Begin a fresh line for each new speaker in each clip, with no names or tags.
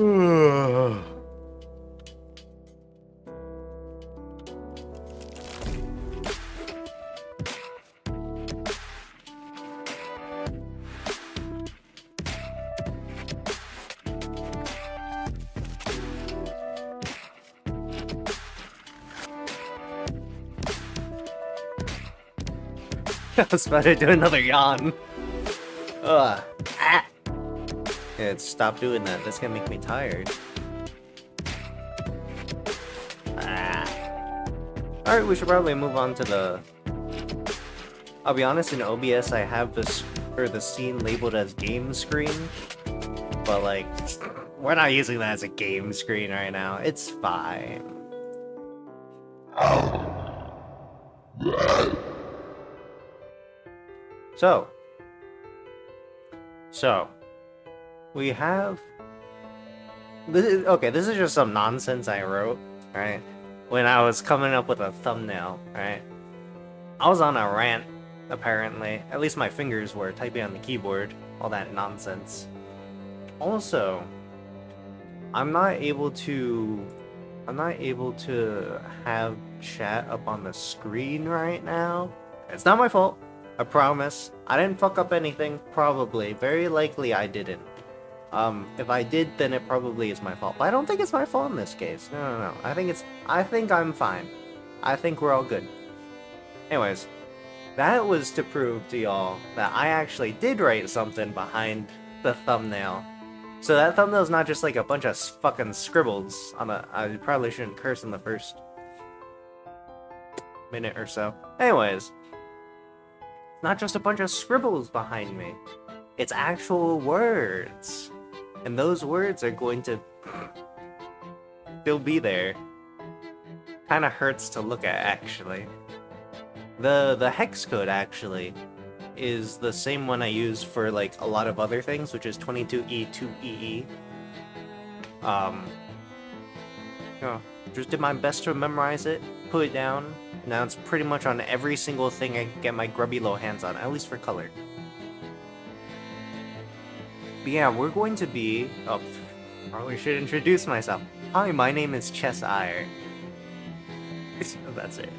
I was about to do another yawn. Ugh. Ah. Yeah, stop doing that. That's gonna make me tired. Ah. Alright, we should probably move on to the... I'll be honest, in OBS I have this, or the scene labeled as game screen. But like, we're not using that as a game screen right now. It's fine. So, we have... This is just some nonsense I wrote, right? When I was coming up with a thumbnail, right? I was on a rant, apparently. At least my fingers were typing on the keyboard. All that nonsense. Also, I'm not able to have chat up on the screen right now. It's not my fault. I promise. I didn't fuck up anything. Probably. Very likely I didn't. If I did, then it probably is my fault. But I don't think it's my fault in this case. No. I think I'm fine. I think we're all good. Anyways, that was to prove to y'all that I actually did write something behind the thumbnail. So that thumbnail's not just like a bunch of fucking scribbles on a... I probably shouldn't curse in the first minute or so. Anyways, not just a bunch of scribbles behind me. It's actual words. And those words are going to still be there. Kinda hurts to look at, actually. The hex code, actually, is the same one I use for, like, a lot of other things, which is 22E2EE. Just did my best to memorize it, put it down. Now it's pretty much on every single thing I can get my grubby little hands on, at least for color. But yeah, we're going to be... Oh, probably should introduce myself. Hi, my name is Cheshire. That's it.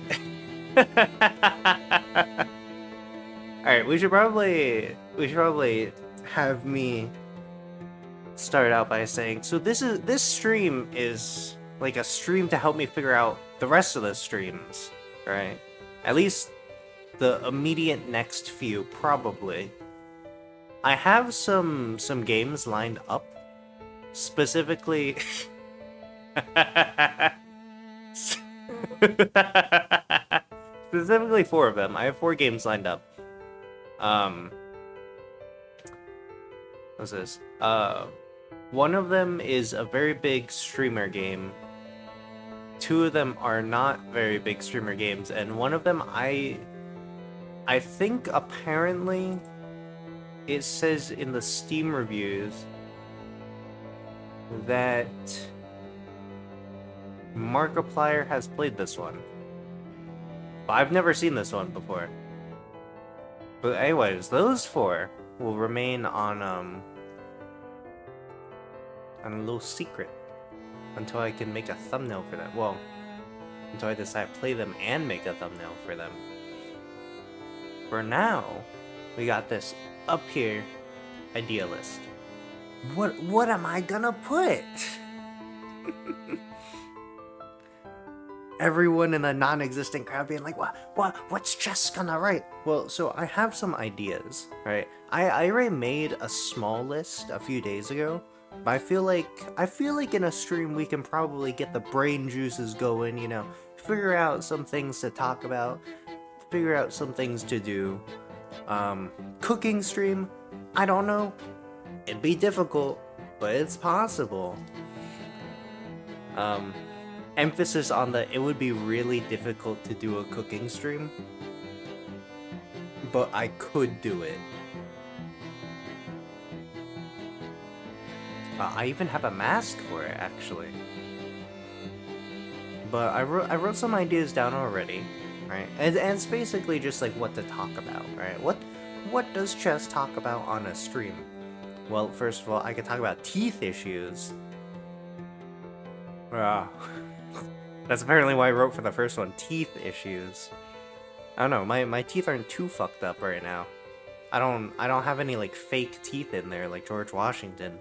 Alright, we should probably have me start out by saying, so this stream is like a stream to help me figure out the rest of the streams, right? At least the immediate next few, probably. I have some games lined up, specifically... Specifically 4 of them. I have 4 games lined up. What's this? One of them is a very big streamer game. 2 of them are not very big streamer games, and one of them I think apparently it says in the Steam reviews that Markiplier has played this one. But I've never seen this one before. But anyways, those 4 will remain on a little secret until I can make a thumbnail for them. Well, until I decide to play them and make a thumbnail for them. For now, we got this up here idea list. What am I gonna put? Everyone in a non-existent crowd being like, what's Chess gonna write? Well, so I have some ideas, right? I already made a small list a few days ago, but I feel like in a stream we can probably get the brain juices going, you know, figure out some things to talk about, figure out some things to do. Cooking stream, I don't know. It'd be difficult, but it's possible. Emphasis on the, it would be really difficult to do a cooking stream, but I could do it. I even have a mask for it, actually. But I wrote some ideas down already, right? And it's basically just like what to talk about, right? What does Chess talk about on a stream? Well, first of all, I could talk about teeth issues. Ah. That's apparently why I wrote for the first one. Teeth issues. I don't know, my teeth aren't too fucked up right now. I don't have any like fake teeth in there like George Washington.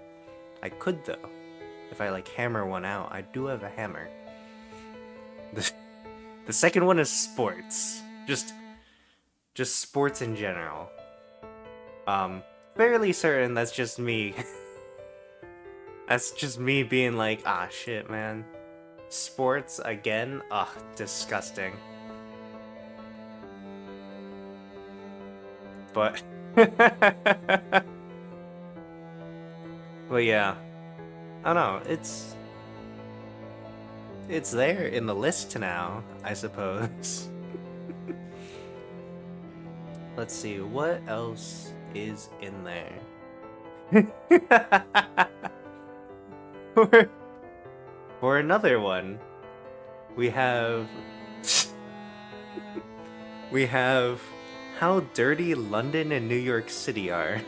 I could though. If I like hammer one out. I do have a hammer. The second one is sports. Just sports in general. Fairly certain that's just me. That's just me being like, ah shit, man. Sports again? Ugh, disgusting. But but yeah. I don't know, it's there in the list now, I suppose. Let's see, what else is in there? For another one, we have we have how dirty London and New York City are.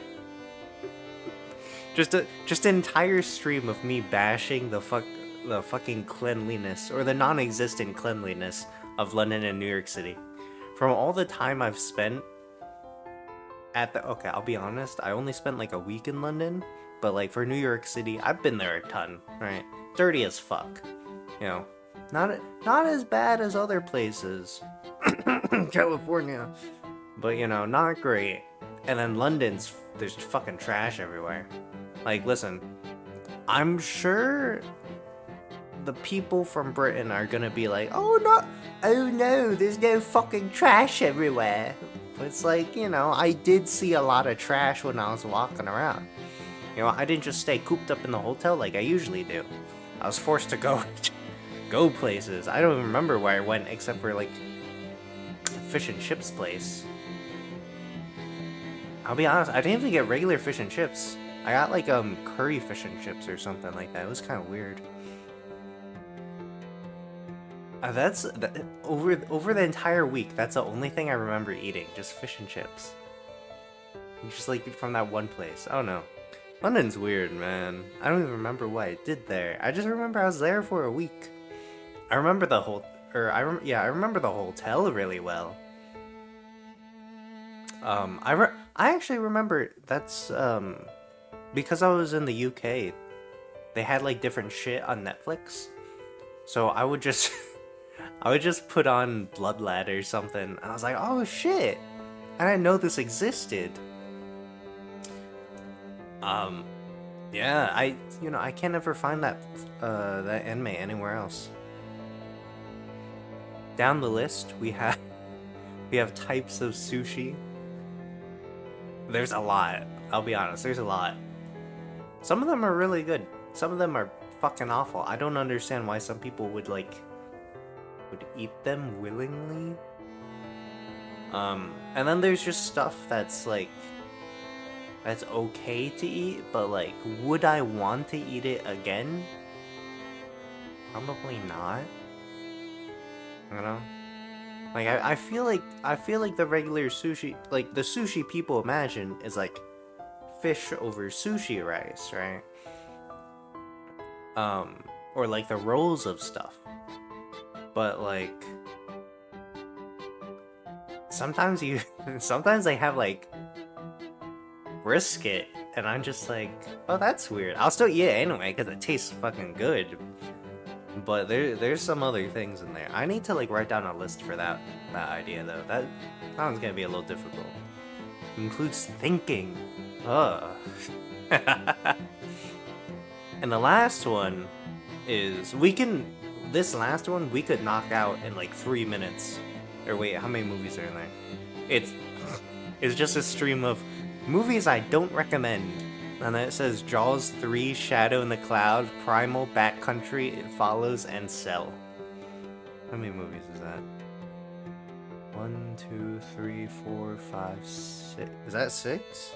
Just an entire stream of me bashing the fucking cleanliness or the non-existent cleanliness of London and New York City. From all the time I've spent at the okay, I'll be honest, I only spent like a week in London, but like for New York City, I've been there a ton, right? Dirty as fuck. You know, not as bad as other places. California. But you know, not great. And then there's fucking trash everywhere. Like, listen, I'm sure the people from Britain are gonna be like, oh no, there's no fucking trash everywhere. But it's like, you know, I did see a lot of trash when I was walking around. You know, I didn't just stay cooped up in the hotel like I usually do. I was forced to go places. I don't even remember where I went except for like fish and chips place. I'll be honest, I didn't even get regular fish and chips. I got like curry fish and chips or something like that. It was kind of weird. Over the entire week, that's the only thing I remember eating, just fish and chips. Just like from that one place. I don't know. London's weird, man. I don't even remember what I did there. I just remember I was there for a week. I remember the I remember the hotel really well. I actually remember that's because I was in the UK. They had like different shit on Netflix, so I would just put on Bloodlet or something. I was like, oh shit, I didn't know this existed. Yeah, I can't ever find that anime anywhere else. Down the list, we have types of sushi. There's a lot. I'll be honest, there's a lot. Some of them are really good. Some of them are fucking awful. I don't understand why some people would eat them willingly. And then there's just stuff that's like that's okay to eat, but like, would I want to eat it again? Probably not. You know? Like I feel like the regular sushi, like the sushi people imagine is like fish over sushi rice, right? Or like the rolls of stuff. But like sometimes they have like brisket, and I'm just like, oh, that's weird. I'll still eat it anyway because it tastes fucking good. But there's some other things in there. I need to like write down a list for that idea though. That one's gonna be a little difficult. It includes thinking. Ugh. And the last one is this last one we could knock out in like 3 minutes. Or wait, how many movies are in there? It's just a stream of movies I don't recommend. And then it says Jaws 3, Shadow in the Cloud, Primal, Backcountry, It Follows, and Cell. How many movies is that? 1, 2, 3, 4, 5, 6. Is that 6?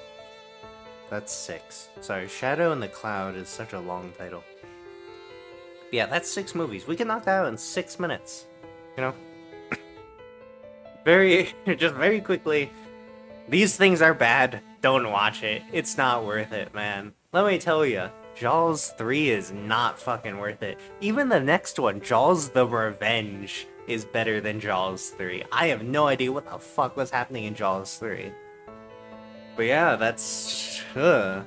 That's 6. Sorry, Shadow in the Cloud is such a long title. Yeah, that's 6 movies. We can knock that out in 6 minutes. You know? Just very quickly. These things are bad. Don't watch it. It's not worth it, man. Let me tell you, Jaws 3 is not fucking worth it. Even the next one, Jaws the Revenge, is better than Jaws 3. I have no idea what the fuck was happening in Jaws 3. But yeah, that's... But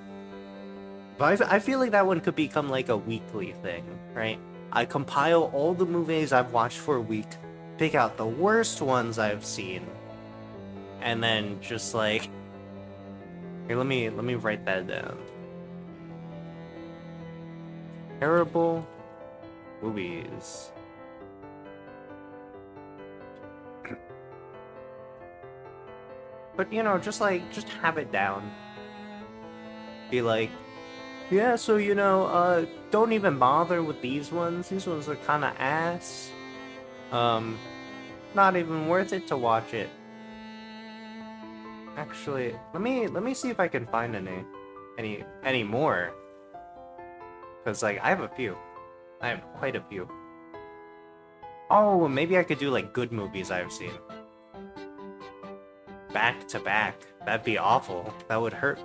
I feel like that one could become like a weekly thing, right? I compile all the movies I've watched for a week, pick out the worst ones I've seen, and then just like... Here, let me write that down. Terrible movies. But, you know, just have it down. Be like, yeah, so, you know, don't even bother with these ones. These ones are kind of ass. Not even worth it to watch it. Actually, let me see if I can find any more. Because, like, I have a few. I have quite a few. Oh, maybe I could do, like, good movies I've seen. Back to back. That'd be awful. That would hurt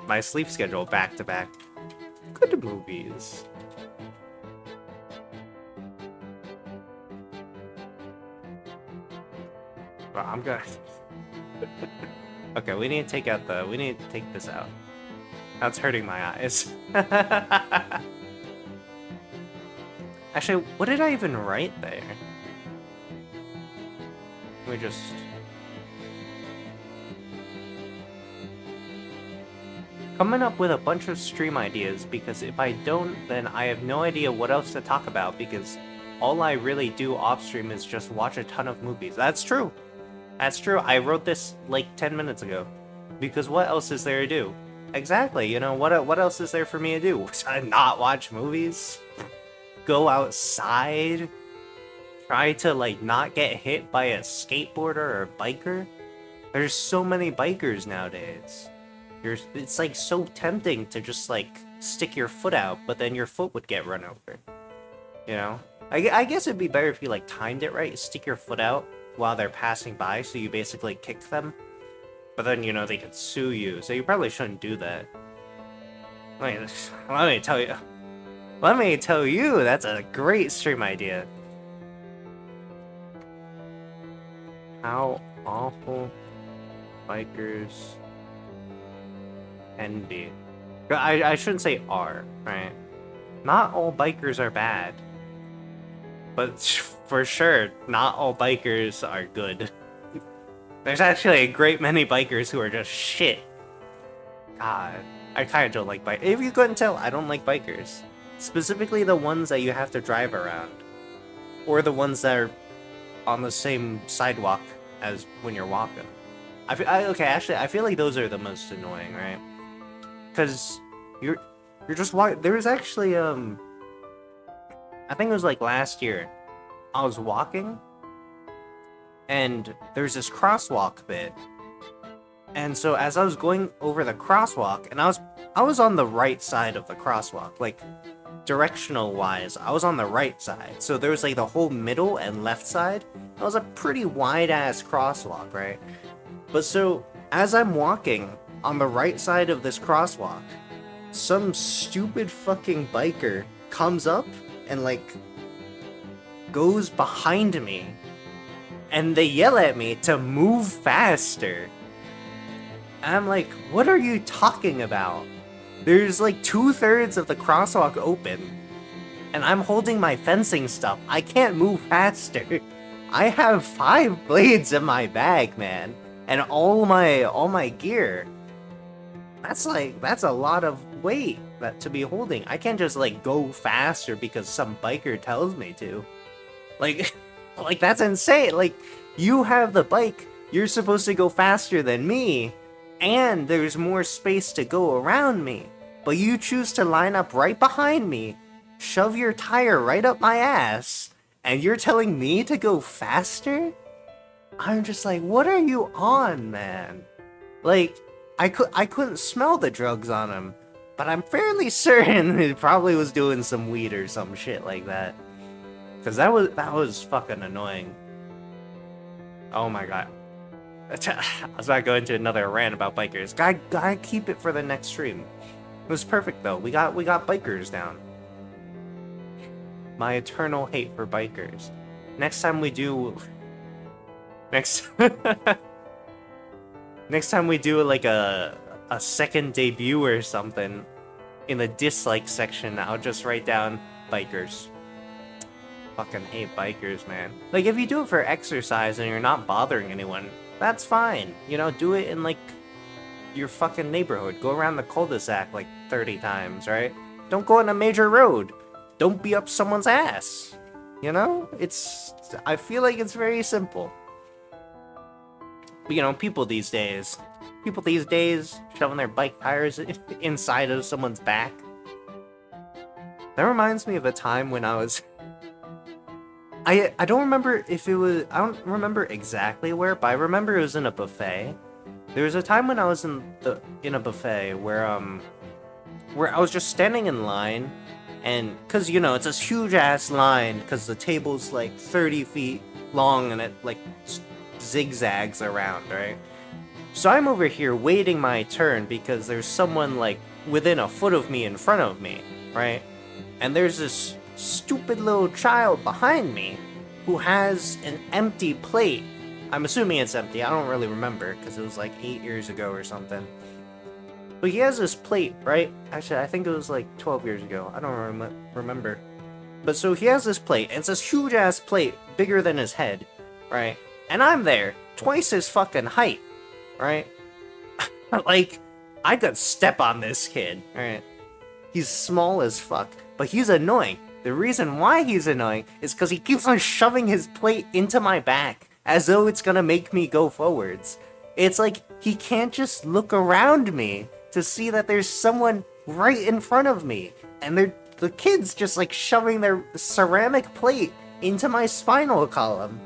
my sleep schedule back to back. Good movies. Well, I'm gonna... Okay, we need to take this out. That's hurting my eyes. Actually, what did I even write there? Let me just... Coming up with a bunch of stream ideas, because if I don't, then I have no idea what else to talk about, because all I really do off-stream is just watch a ton of movies. That's true. That's true. I wrote this like 10 minutes ago. Because what else is there to do? Exactly, you know, what else is there for me to do? Not watch movies? Go outside? Try to, like, not get hit by a skateboarder or a biker? There's so many bikers nowadays. It's, like, so tempting to just, like, stick your foot out, but then your foot would get run over. You know? I guess it'd be better if you, like, timed it right. Stick your foot out while they're passing by, so you basically kick them. But then, you know, they could sue you, so you probably shouldn't do that. Let me tell you. Let me tell you, that's a great stream idea. How awful bikers can be. I shouldn't say are, right? Not all bikers are bad. But for sure, not all bikers are good. There's actually a great many bikers who are just shit. God, I kind of don't like bikers. If you couldn't tell, I don't like bikers. Specifically the ones that you have to drive around. Or the ones that are on the same sidewalk as when you're walking. Okay, actually, I feel like those are the most annoying, right? Because you're just walking. There was actually, I think it was like last year. I was walking, and there's this crosswalk bit. And so as I was going over the crosswalk, and I was on the right side of the crosswalk, like directional wise, I was on the right side. So there was like the whole middle and left side. That was a pretty wide ass crosswalk, right? But so as I'm walking on the right side of this crosswalk, some stupid fucking biker comes up and like goes behind me, and they yell at me to move faster. And I'm like, what are you talking about? There's like 2/3 of the crosswalk open, and I'm holding my fencing stuff. I can't move faster. I have 5 blades in my bag, man, and all my gear. That's a lot of weight to be holding. I can't just like go faster because some biker tells me to. Like that's insane. Like, you have the bike, you're supposed to go faster than me, and there's more space to go around me. But you choose to line up right behind me, shove your tire right up my ass, and you're telling me to go faster? I'm just like, what are you on, man? Like, I couldn't smell the drugs on him, but I'm fairly certain he probably was doing some weed or some shit like that. Cause that was fucking annoying. Oh my god. I was about to go into another rant about bikers. Gotta keep it for the next stream. It was perfect though. We got bikers down. My eternal hate for bikers. Next time we do next next time we do like a second debut or something in the dislike section, I'll just write down bikers. Fucking hate bikers, man. Like, if you do it for exercise and you're not bothering anyone, that's fine. You know, do it in like your fucking neighborhood. Go around the cul-de-sac like 30 times, right? Don't go on a major road. Don't be up someone's ass. You know? I feel like it's very simple. But, you know, people these days shoving their bike tires inside of someone's back. That reminds me of a time when I was... I don't remember if it was... I don't remember exactly where, but I remember it was in a buffet. There was a time when I was in a buffet where I was just standing in line, and because, you know, it's this huge ass line because the table's like 30 feet long and it like zigzags around, right? So I'm over here waiting my turn because there's someone like within a foot of me in front of me, right? And there's this stupid little child behind me who has an empty plate. I'm assuming it's empty. I don't really remember because it was like 8 years ago or something. But he has this plate, right? Actually, I think it was like 12 years ago. I don't remember. But so he has this plate, and it's this huge ass plate, bigger than his head, right? And I'm there, twice his fucking height, right? Like, I could step on this kid, right? He's small as fuck, but he's annoying. The reason why he's annoying is because he keeps on shoving his plate into my back, as though it's gonna make me go forwards. It's like, he can't just look around me to see that there's someone right in front of me. And the kid's just like shoving their ceramic plate into my spinal column.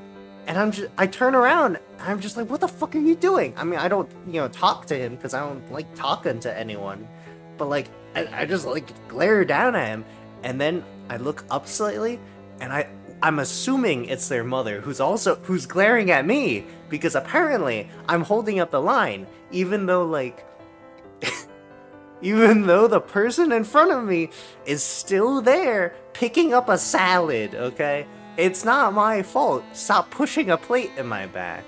And I turn around, and I'm just like, what the fuck are you doing? I mean, I don't, you know, talk to him, because I don't like talking to anyone. But like, I just like glare down at him, and then I look up slightly, and I'm assuming it's their mother who's glaring at me, because apparently I'm holding up the line, even though like, even though the person in front of me is still there picking up a salad, okay? It's not my fault. Stop pushing a plate in my back.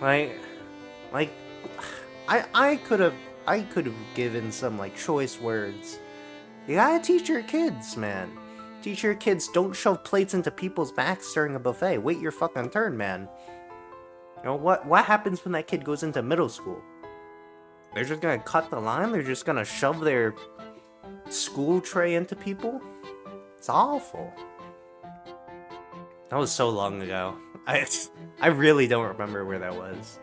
Like, I could have given some like choice words. You gotta teach your kids, man. Teach your kids, don't shove plates into people's backs during a buffet. Wait your fucking turn, man. You know, what happens when that kid goes into middle school? They're just gonna cut the line? They're just gonna shove their school tray into people? It's awful. That was so long ago. I really don't remember where that was.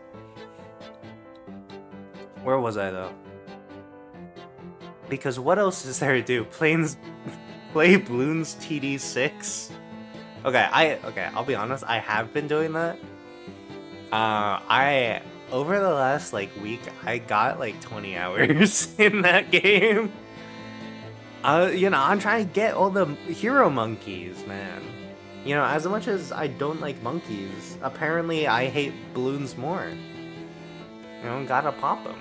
Where was I, though? Because what else is there to do? Play Bloons TD6? Okay, I'll be honest, I have been doing that. Over the last, like, week, I got, like, 20 hours in that game. You know, I'm trying to get all the hero monkeys, man. You know, as much as I don't like monkeys, apparently I hate balloons more. You know, gotta pop them.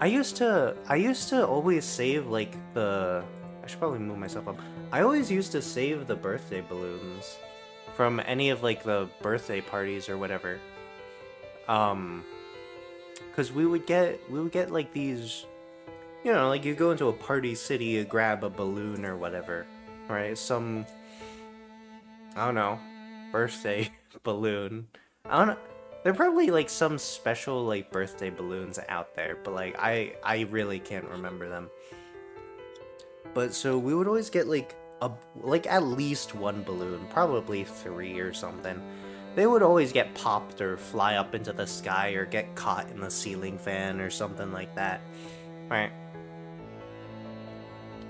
I used to always save, like, I should probably move myself up. I always used to save the birthday balloons from any of, like, the birthday parties or whatever. Because we would get, like, these, you know, like, you go into a party city, you grab a balloon or whatever. Right, I don't know, birthday balloon. I don't know. There are probably like some special like birthday balloons out there, but like I really can't remember them. But so we would always get like at least one balloon, probably 3 or something. They would always get popped or fly up into the sky or get caught in the ceiling fan or something like that. Right.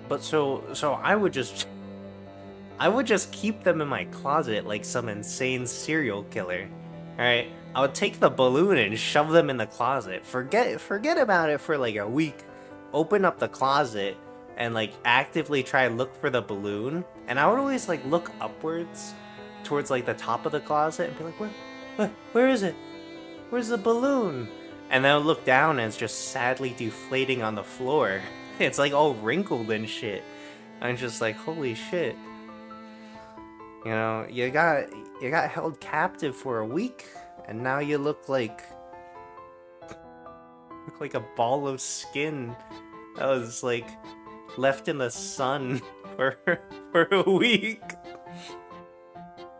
But so I would just keep them in my closet like some insane serial killer. Alright? I would take the balloon and shove them in the closet. Forget about it for like a week. Open up the closet and like actively try to look for the balloon. And I would always like look upwards towards like the top of the closet and be like, where is it? Where's the balloon? And then I look down and it's just sadly deflating on the floor. It's like all wrinkled and shit. I'm just like, holy shit. You know, you got held captive for a week, and now you look like a ball of skin that was like left in the sun for a week.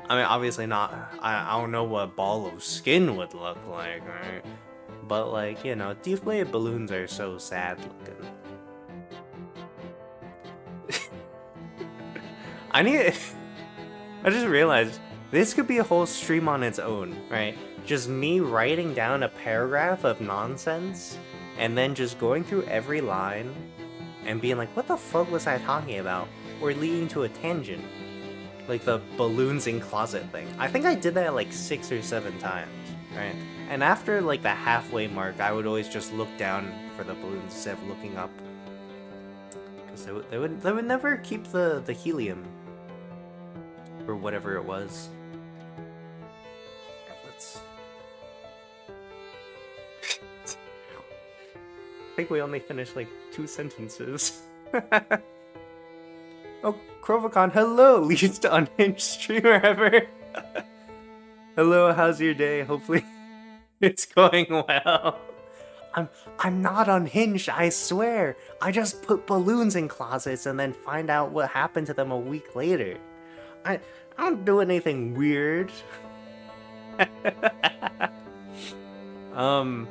I mean, obviously not. I don't know what a ball of skin would look like, right? But like, you know, deflated balloons are so sad looking. I just realized this could be a whole stream on its own, right? Just me writing down a paragraph of nonsense and then just going through every line and being like, what the fuck was I talking about? Or leading to a tangent. Like the balloons in closet thing. I think I did that like 6 or 7 times, right? And after like the halfway mark, I would always just look down for the balloons instead of looking up. Because they would never keep the helium. Or whatever it was. Let's... I think we only finished like 2 sentences. Oh, Krovacon, hello! Least unhinged streamer ever! Hello, how's your day? Hopefully it's going well. I'm not unhinged, I swear! I just put balloons in closets and then find out what happened to them a week later. I don't do anything weird. No,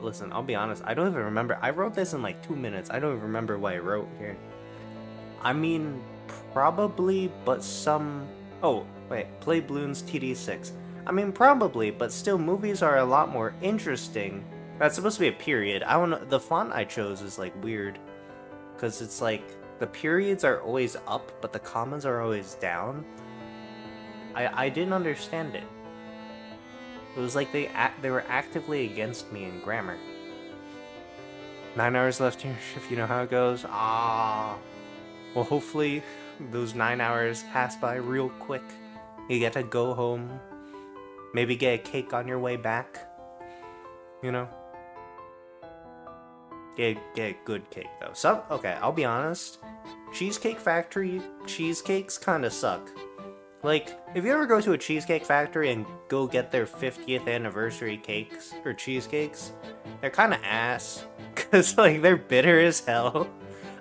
listen, I'll be honest, I don't even remember. I wrote this in like 2 minutes. I don't even remember what I wrote here. I mean, probably, but some... Oh, wait, play balloons TD6. I mean, probably, but still, movies are a lot more interesting. That's supposed to be a period. I don't know, the font I chose is like weird. Because it's like, the periods are always up, but the commas are always down. I didn't understand it. It was like they were actively against me in grammar. 9 hours left here, if you know how it goes. Ah. Well, hopefully those 9 hours pass by real quick. You get to go home. Maybe get a cake on your way back. You know? Get a good cake, though. Okay, I'll be honest. Cheesecake Factory cheesecakes kind of suck. Like, if you ever go to a Cheesecake Factory and go get their 50th anniversary cakes, or cheesecakes, they're kind of ass, because, like, they're bitter as hell.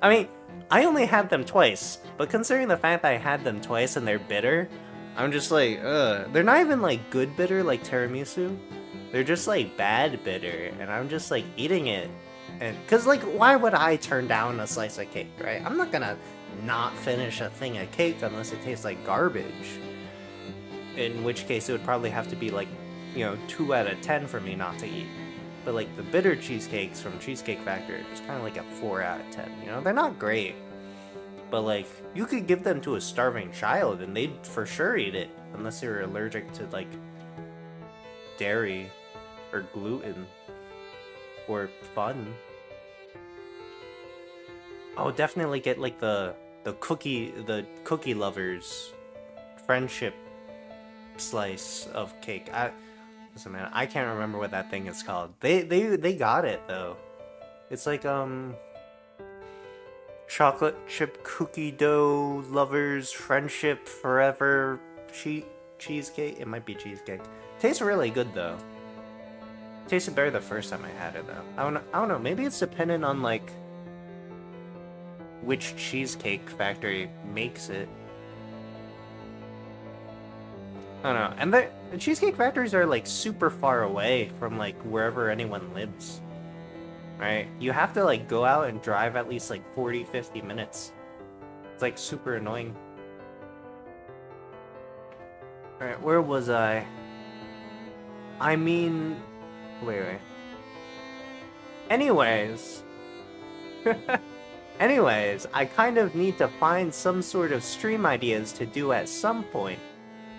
I mean, I only had them twice, but considering the fact that I had them twice and they're bitter, I'm just like, ugh. They're not even, like, good bitter like tiramisu. They're just, like, bad bitter, and I'm just, like, eating it. And, cause, like, why would I turn down a slice of cake, right? I'm not gonna not finish a thing of cake unless it tastes like garbage. In which case it would probably have to be like, you know, 2 out of 10 for me not to eat. But like the bitter cheesecakes from Cheesecake Factory are just kind of like a 4 out of 10, you know? They're not great. But like, you could give them to a starving child and they'd for sure eat it. Unless they were allergic to like dairy or gluten or fun. Oh, definitely get like the cookie lovers friendship slice of cake. Listen, man, I can't remember what that thing is called. They got it though. It's like chocolate chip cookie dough lovers friendship forever cheesecake. It might be cheesecake. Tastes really good though. Tasted better the first time I had it though. I don't know. Maybe it's dependent on like which Cheesecake Factory makes it. I don't know. And the Cheesecake Factories are like super far away from like wherever anyone lives. Right? You have to like go out and drive at least like 40-50 minutes. It's like super annoying. Alright, where was I? I mean... Wait. Anyways... Anyways, I kind of need to find some sort of stream ideas to do at some point.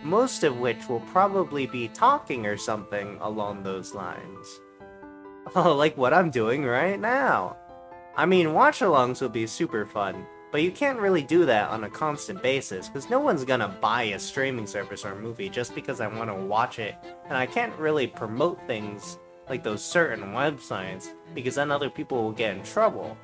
Most of which will probably be talking or something along those lines. Oh, like what I'm doing right now. I mean, watch-alongs will be super fun. But you can't really do that on a constant basis, because no one's gonna buy a streaming service or a movie just because I want to watch it, and I can't really promote things like those certain websites, because then other people will get in trouble.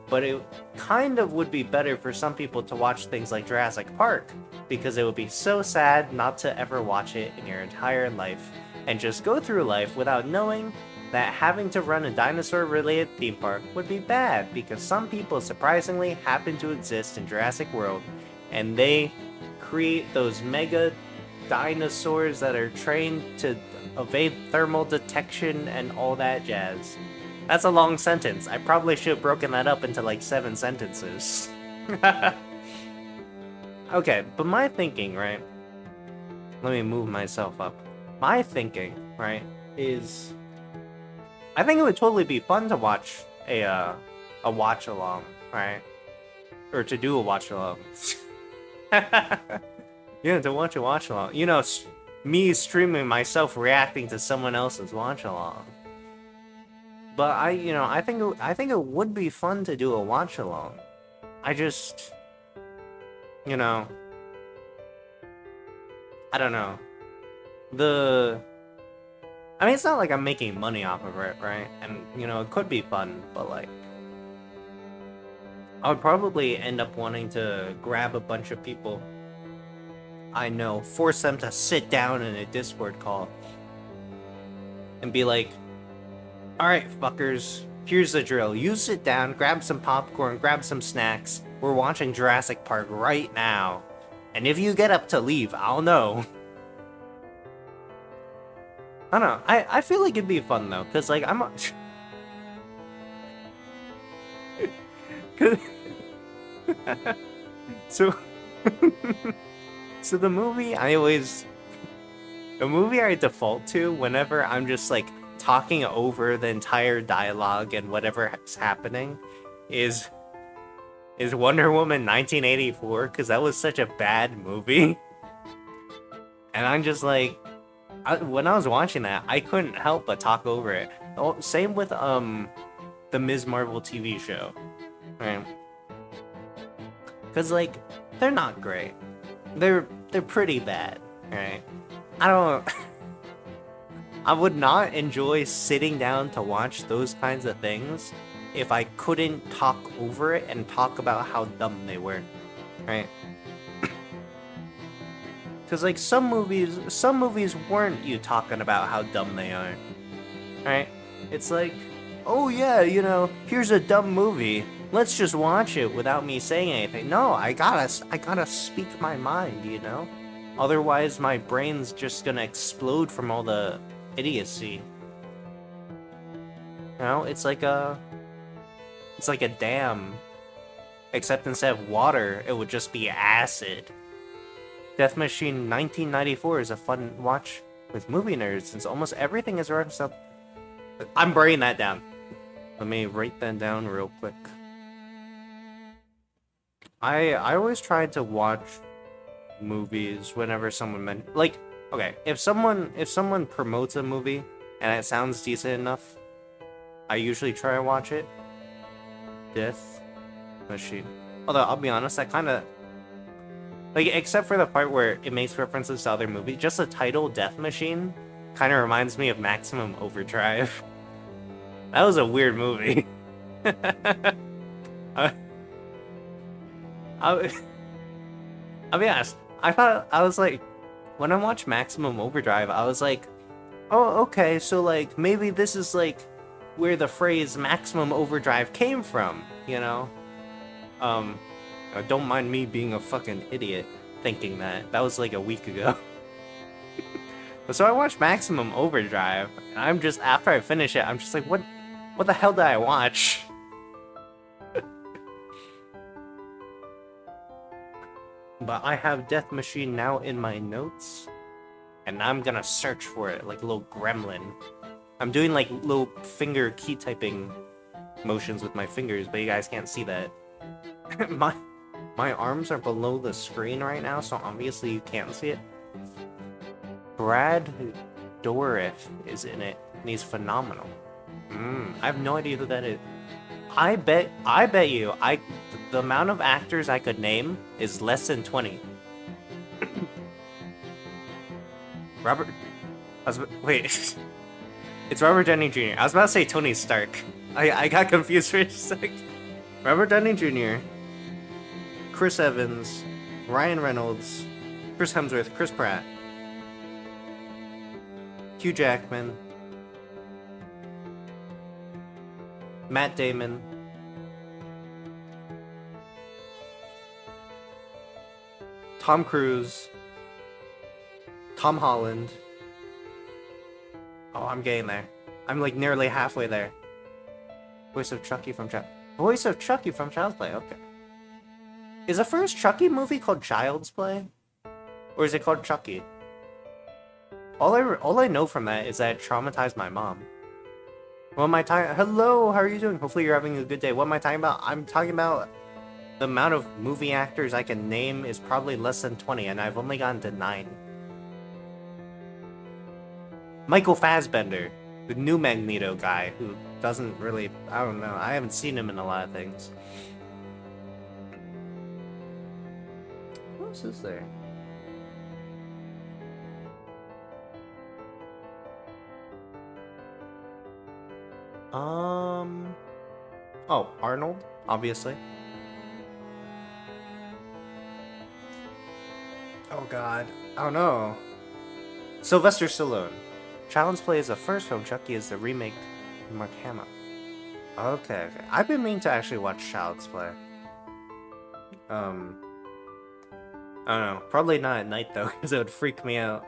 But it kind of would be better for some people to watch things like Jurassic Park, because it would be so sad not to ever watch it in your entire life, and just go through life without knowing that having to run a dinosaur-related theme park would be bad, because some people surprisingly happen to exist in Jurassic World, and they create those mega dinosaurs that are trained to evade thermal detection and all that jazz. That's a long sentence. I probably should have broken that up into like 7 sentences. Okay, but my thinking, right? Let me move myself up. My thinking, right, is I think it would totally be fun to watch a watch along, right? Or to do a watch along. Yeah, to watch a watch along. You know, me streaming myself reacting to someone else's watch along. But I think it would be fun to do a watch along. I just, I don't know. I mean, it's not like I'm making money off of it, right? And, it could be fun, but, like, I would probably end up wanting to grab a bunch of people I know, force them to sit down in a Discord call, and be like, alright, fuckers, here's the drill. You sit down, grab some popcorn, grab some snacks. We're watching Jurassic Park right now. And if you get up to leave, I'll know. I don't know. I feel like it'd be fun though, cause like I'm. So, so the movie I default to whenever I'm just like talking over the entire dialogue and whatever's happening is Wonder Woman 1984, because that was such a bad movie. And I'm just like, when I was watching that, I couldn't help but talk over it. Oh, same with the Ms. Marvel TV show, right? Because like they're not great. They're pretty bad, right? I would not enjoy sitting down to watch those kinds of things if I couldn't talk over it and talk about how dumb they were, right? Because like some movies weren't you talking about how dumb they are, right? It's like, oh yeah, here's a dumb movie. Let's just watch it without me saying anything. No, I gotta speak my mind, Otherwise, my brain's just gonna explode from all the idiocy. It's like a dam, except instead of water, it would just be acid. Death Machine 1994 is a fun watch with movie nerds, since almost everything is referenced up. I'm writing that down. Let me write that down real quick. I always tried to watch movies whenever someone okay, if someone promotes a movie and it sounds decent enough, I usually try to watch it. Death Machine. Although I'll be honest, I kind of except for the part where it makes references to other movies, just the title Death Machine kind of reminds me of Maximum Overdrive. That was a weird movie. I'll be honest, I was like, when I watched Maximum Overdrive, I was like, oh, okay, so like maybe this is like where the phrase Maximum Overdrive came from, Don't mind me being a fucking idiot thinking that. That was like a week ago. But so I watched Maximum Overdrive, and I'm just, after I finish it, I'm just like, what the hell did I watch? But I have Death Machine now in my notes, and I'm gonna search for it like a little gremlin. I'm doing like little finger key typing motions with my fingers, but you guys can't see that. My arms are below the screen right now, so obviously you can't see it. Brad Dourif is in it, and he's phenomenal. I have no idea who that is. I bet you, the amount of actors I could name is less than 20. Robert... wait. It's Robert Downey Jr. I was about to say Tony Stark. I got confused for a sec. Robert Downey Jr., Chris Evans, Ryan Reynolds, Chris Hemsworth, Chris Pratt, Hugh Jackman, Matt Damon, Tom Cruise, Tom Holland. Oh, I'm getting there. I'm like nearly halfway there. Voice of Chucky from Child's Play, okay. Is the first Chucky movie called Child's Play? Or is it called Chucky? All I know from that is that it traumatized my mom. What am I talking? Hello, how are you doing? Hopefully you're having a good day. What am I talking about? I'm talking about the amount of movie actors I can name is probably less than 20, and I've only gotten to 9. Michael Fassbender, the new Magneto guy, who doesn't really, I don't know, I haven't seen him in a lot of things. What else is there? Oh, Arnold, obviously. Oh god, oh no. Sylvester Stallone. Child's Play is the first film. Chucky is the remake of Mark Hamill. Okay. I've been meaning to actually watch Child's Play. I don't know. Probably not at night though, because it would freak me out.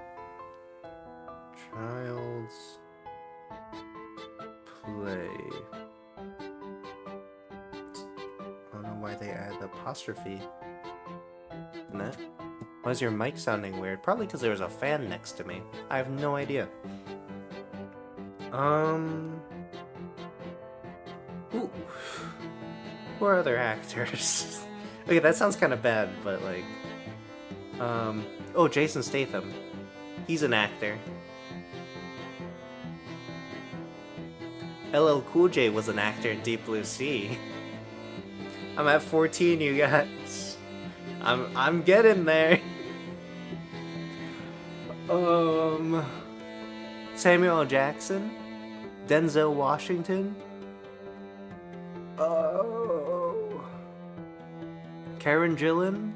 Child's Play. I don't know why they add the apostrophe in that. Why is your mic sounding weird? Probably because there was a fan next to me. I have no idea. Ooh. Who are other actors? Okay, that sounds kind of bad, but like... Oh, Jason Statham. He's an actor. LL Cool J was an actor in Deep Blue Sea. I'm at 14, you guys. I'm getting there. Samuel L. Jackson, Denzel Washington. Oh. Karen Gillan.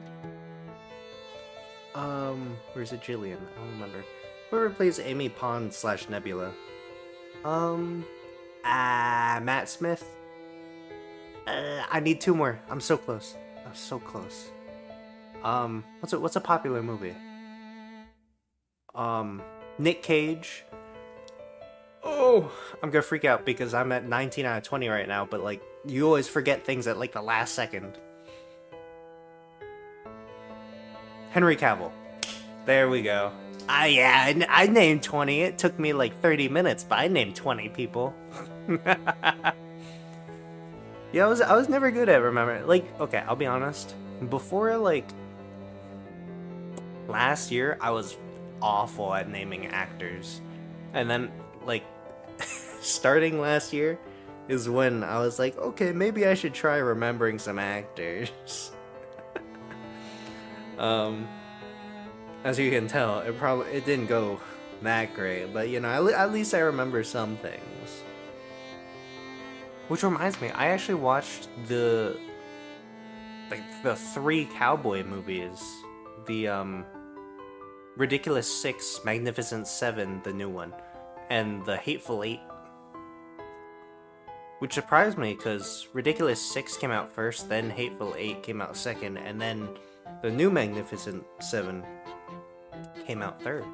Where's it Jillian? I don't remember. Whoever plays Amy Pond / Nebula. Matt Smith. I need 2 more. I'm so close. I'm so close. What's a popular movie? Nick Cage. Oh, I'm gonna freak out because I'm at 19 out of 20 right now, but like, you always forget things at like the last second. Henry Cavill. There we go. Yeah, I named 20. It took me like 30 minutes, but I named 20 people. Yeah, I was never good at remembering. Like, okay, I'll be honest. Before, like, last year, I was awful at naming actors. And then, like, starting last year is when I was like, okay, maybe I should try remembering some actors. As you can tell, it didn't go that great, but you know, at least I remember some things. Which reminds me, I actually watched the 3 cowboy movies. The Ridiculous 6, Magnificent 7, the new one, and the Hateful 8. Which surprised me, because Ridiculous 6 came out first, then Hateful 8 came out second, and then the new Magnificent 7 came out third.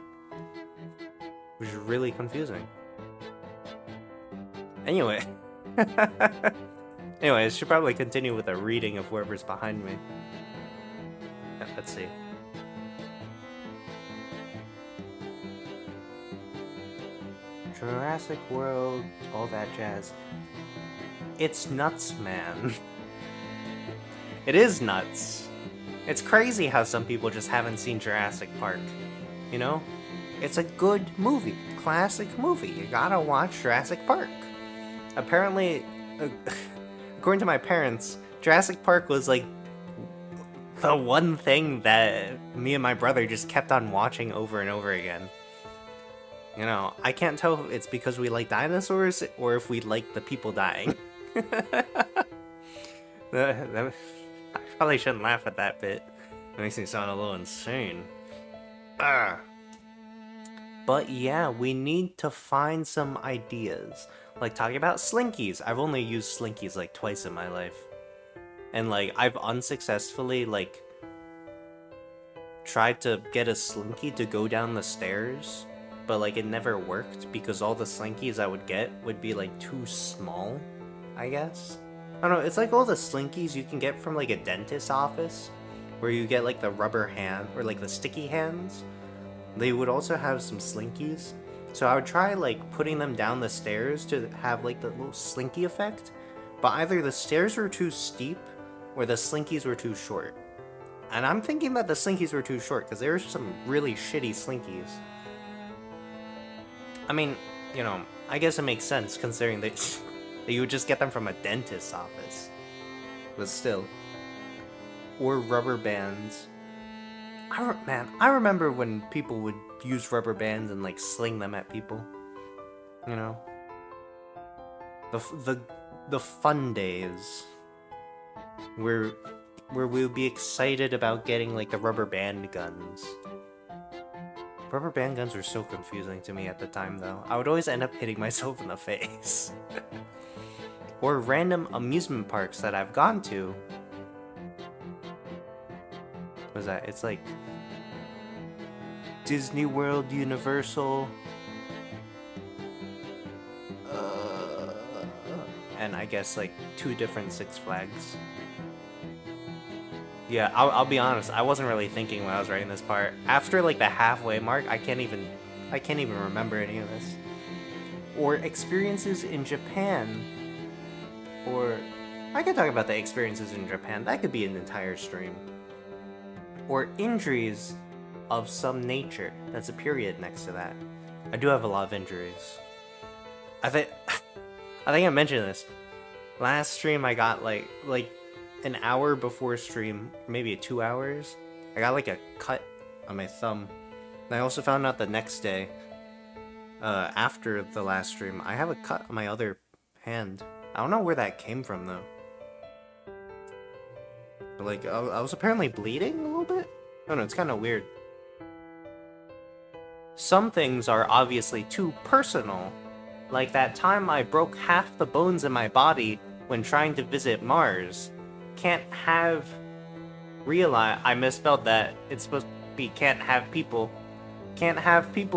Which is really confusing. Anyway. Anyway, I should probably continue with a reading of whoever's behind me. Let's see. Jurassic World, all that jazz. It's nuts, man. It is nuts. It's crazy how some people just haven't seen Jurassic Park. You know? It's a good movie. Classic movie. You gotta watch Jurassic Park. Apparently, according to my parents, Jurassic Park was like the one thing that me and my brother just kept on watching over and over again. You know, I can't tell if it's because we like dinosaurs or if we like the people dying. I probably shouldn't laugh at that bit. It makes me sound a little insane. Ah. But yeah, we need to find some ideas. Like talking about slinkies. I've only used slinkies like twice in my life. And like, I've unsuccessfully like tried to get a slinky to go down the stairs. But like, it never worked because all the slinkies I would get would be like too small, I guess. I don't know, it's like all the slinkies you can get from like a dentist's office. Where you get like the rubber hand, or like the sticky hands. They would also have some slinkies. So I would try like putting them down the stairs to have like the little slinky effect. But either the stairs were too steep or the slinkies were too short. And I'm thinking that the slinkies were too short because there were some really shitty slinkies. I mean, you know, I guess it makes sense considering that you would just get them from a dentist's office. But still. Or rubber bands. I remember when people would use rubber bands and like sling them at people. You know, the fun days where we would be excited about getting like the rubber band guns. Rubber band guns were so confusing to me at the time, though. I would always end up hitting myself in the face. Or random amusement parks that I've gone to. What is that? It's like Disney World, Universal, and I guess like 2 different Six Flags. Yeah, I'll be honest, I wasn't really thinking when I was writing this part. After like the halfway mark, I can't even remember any of this. Or experiences in Japan. Or I could talk about the experiences in Japan. That could be an entire stream. Or injuries of some nature. That's a period next to that. I do have a lot of injuries. I think I mentioned this. Last stream I got like an hour before stream, maybe 2 hours. I got like a cut on my thumb. And I also found out the next day, after the last stream, I have a cut on my other hand. I don't know where that came from though. But like, I was apparently bleeding a little bit? I don't know, it's kind of weird. Some things are obviously too personal. Like that time I broke half the bones in my body when trying to visit Mars. Can't have realize I misspelled that. It's supposed to be can't have people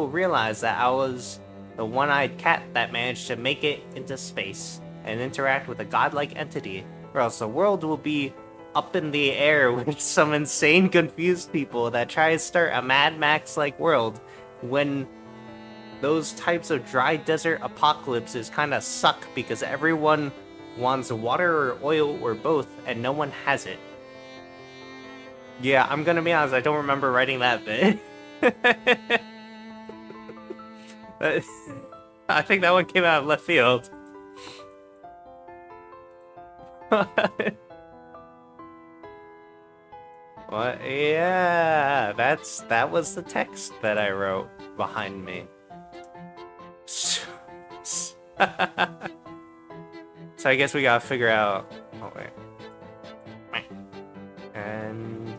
realize that I was the one-eyed cat that managed to make it into space and interact with a godlike entity, or else the world will be up in the air with some insane confused people that try to start a Mad Max-like world when those types of dry desert apocalypses kind of suck because everyone wants water or oil or both and no one has it. Yeah, I'm gonna be honest, I don't remember writing that bit. I think that one came out of left field. What? Yeah, that was the text that I wrote behind me. So I guess we gotta figure out. Oh wait. And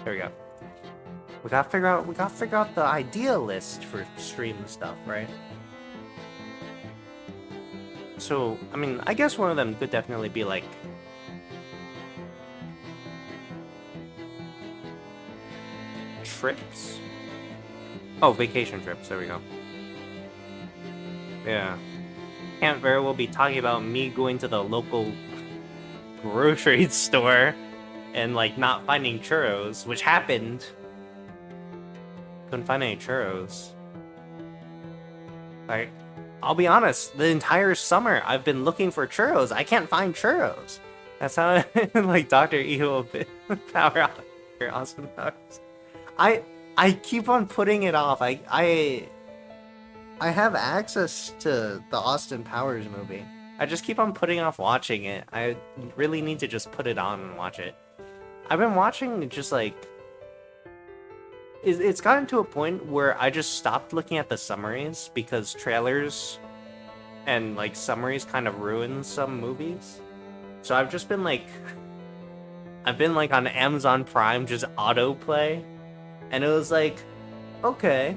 there we go. We gotta figure out the idea list for stream stuff, right? So I mean, I guess one of them could definitely be like trips. Oh, vacation trips. There we go. Yeah. Can't very well be talking about me going to the local grocery store and like not finding churros, which happened. Couldn't find any churros. Like, I'll be honest, the entire summer I've been looking for churros. I can't find churros. That's how like Dr. Evil Power out here, Austin Powers. I keep on putting it off. I have access to the Austin Powers movie. I just keep on putting off watching it. I really need to just put it on and watch it. I've been watching just like... It's gotten to a point where I just stopped looking at the summaries because trailers and like summaries kind of ruin some movies. So I've just been like... I've been like on Amazon Prime just autoplay. And it was like, okay,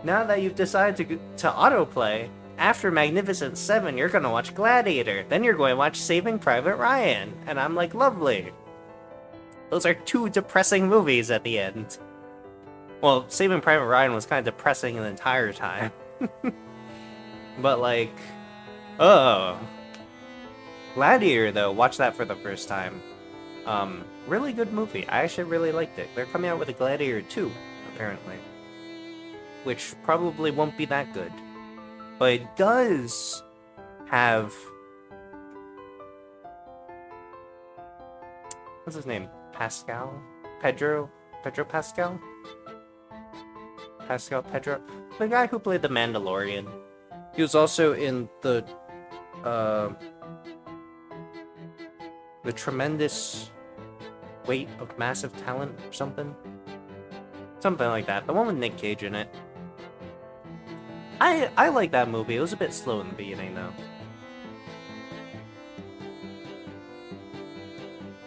now that you've decided to autoplay, after Magnificent 7, you're gonna watch Gladiator. Then you're going to watch Saving Private Ryan. And I'm like, lovely. Those are two depressing movies at the end. Well, Saving Private Ryan was kind of depressing the entire time. But like, Gladiator, though, watch that for the first time. Really good movie. I actually really liked it. They're coming out with a Gladiator 2, apparently. Which probably won't be that good. But it does have... What's his name? Pascal? Pedro Pascal? Pedro? The guy who played the Mandalorian. He was also in the Tremendous Weight of Massive Talent or something. Something like that. The one with Nick Cage in it. I like that movie. It was a bit slow in the beginning, though.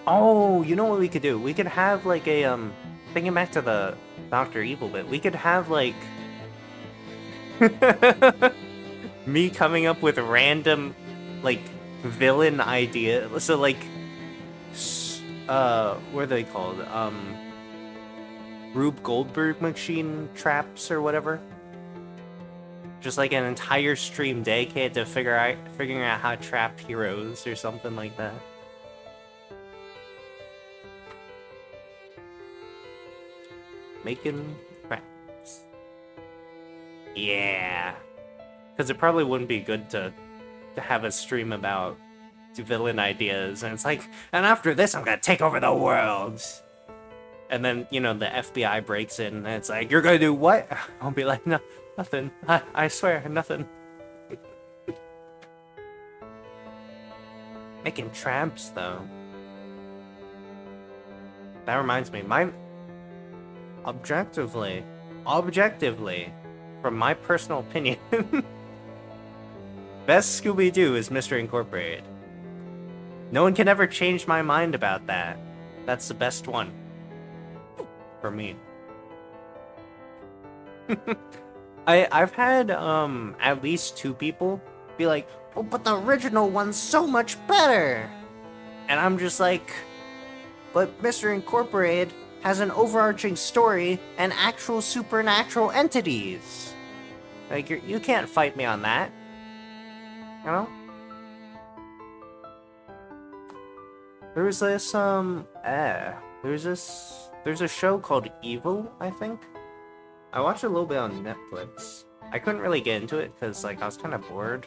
Oh, you know what we could do? We could have, like, a, thinking back to the Dr. Evil bit, we could have, like... me coming up with random, like, villain ideas. So, like... what are they called? Rube Goldberg machine traps or whatever? Just like an entire stream dedicated to figuring out how to trap heroes or something like that. Making traps. Yeah. Because it probably wouldn't be good to have a stream about villain ideas, and it's like, and after this I'm gonna take over the world. And then, you know, the FBI breaks in, and it's like, you're gonna do what? I'll be like, no, nothing. I swear, nothing. Making traps, though. That reminds me, objectively, from my personal opinion, best Scooby-Doo is Mr. Incorporated. No one can ever change my mind about that. That's the best one. For me. I've had at least 2 people be like, oh, but the original one's so much better. And I'm just like, but Mr. Incorporated has an overarching story and actual supernatural entities. Like, you can't fight me on that. You know? There's this, there's a show called Evil, I think. I watched a little bit on Netflix. I couldn't really get into it because, like, I was kind of bored.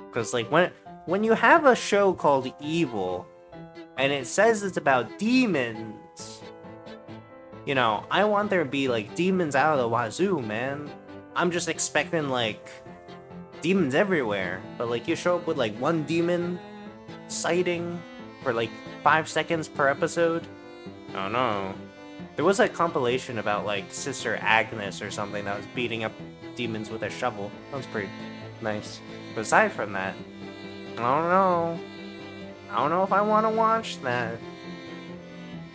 Because, like, when you have a show called Evil, and it says it's about demons, you know, I want there to be, like, demons out of the wazoo, man. I'm just expecting, like, demons everywhere. But, like, you show up with, like, one demon sighting for, like, 5 seconds per episode. Oh, no. There was a compilation about, like, Sister Agnes or something that was beating up demons with a shovel. That was pretty nice. But aside from that, I don't know. I don't know if I want to watch that.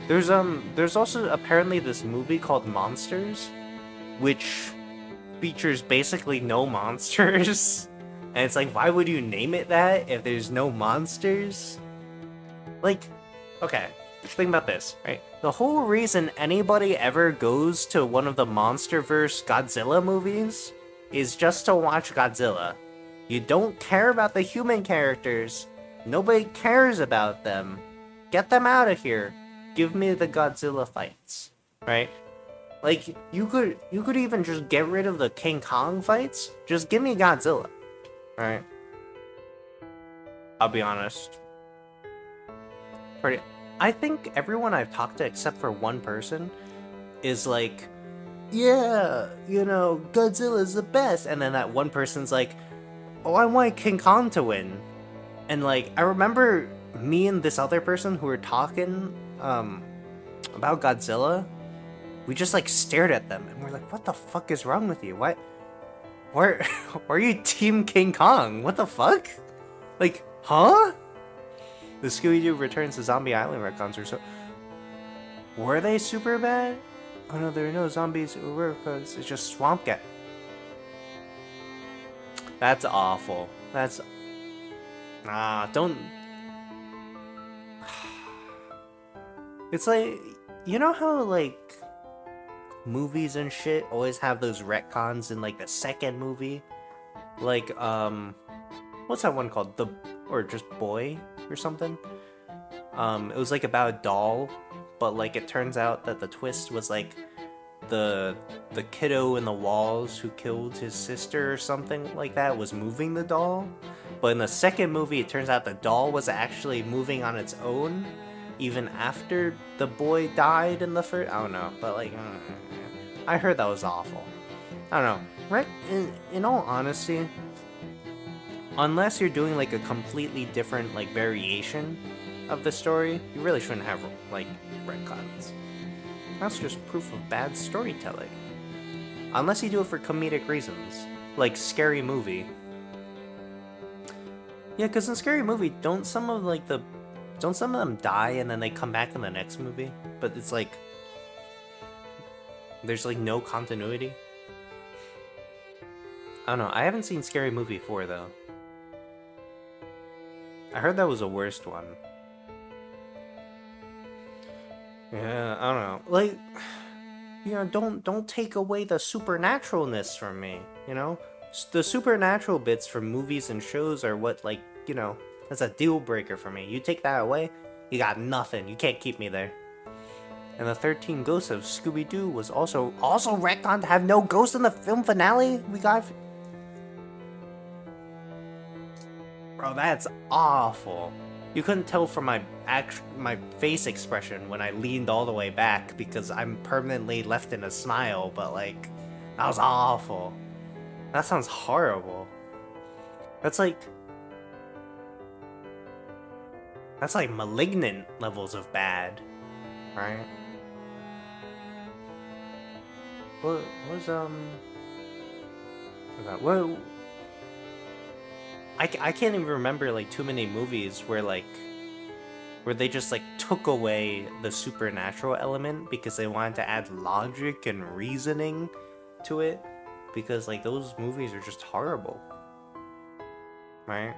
There's also apparently this movie called Monsters, which features basically no monsters. And it's like, why would you name it that if there's no monsters? Like, okay. Think about this, right? The whole reason anybody ever goes to one of the MonsterVerse Godzilla movies is just to watch Godzilla. You don't care about the human characters. Nobody cares about them. Get them out of here. Give me the Godzilla fights, right? Like, you could even just get rid of the King Kong fights. Just give me Godzilla, right? I'll be honest. I think everyone I've talked to, except for one person, is like, yeah, you know, Godzilla's the best. And then that one person's like, oh, I want King Kong to win. And like I remember me and this other person who were talking about Godzilla. We just like stared at them and we're like, "What the fuck is wrong with you? Why are you Team King Kong? What the fuck? Like, huh?" The Scooby-Doo Returns to Zombie Island retcons were so... Were they super bad? Oh no, there are no zombies or werewolves. It's just Swamp Cat. That's awful. That's... don't... It's like... You know how, like... movies and shit always have those retcons in, like, the second movie? Like, what's that one called? Or just Boy? Or something. It was like about a doll, but like it turns out that the twist was like the kiddo in the walls who killed his sister or something like that was moving the doll. But in the second movie, it turns out the doll was actually moving on its own, even after the boy died in the first. I don't know, but like, I heard that was awful. I don't know. Right? In all honesty, unless you're doing like a completely different like variation of the story, you really shouldn't have like retcons. That's just proof of bad storytelling. Unless you do it for comedic reasons, like Scary Movie. Yeah, because in Scary Movie, don't some of them die and then they come back in the next movie? But it's like there's like no continuity. I don't know. I haven't seen Scary Movie 4 though. I heard that was the worst one. Yeah, I don't know. Like, you know, don't take away the supernaturalness from me, you know? The supernatural bits from movies and shows are what, like, you know, that's a deal breaker for me. You take that away, you got nothing. You can't keep me there. And the 13 Ghosts of Scooby-Doo was also retconned to have no ghost in the film finale? We got... Bro, that's awful. You couldn't tell from my face expression when I leaned all the way back because I'm permanently left in a smile, but like, that was awful. That sounds horrible. That's like Malignant levels of bad, right? What was what? I can't even remember like too many movies where they just like took away the supernatural element because they wanted to add logic and reasoning to it, because like those movies are just horrible, right?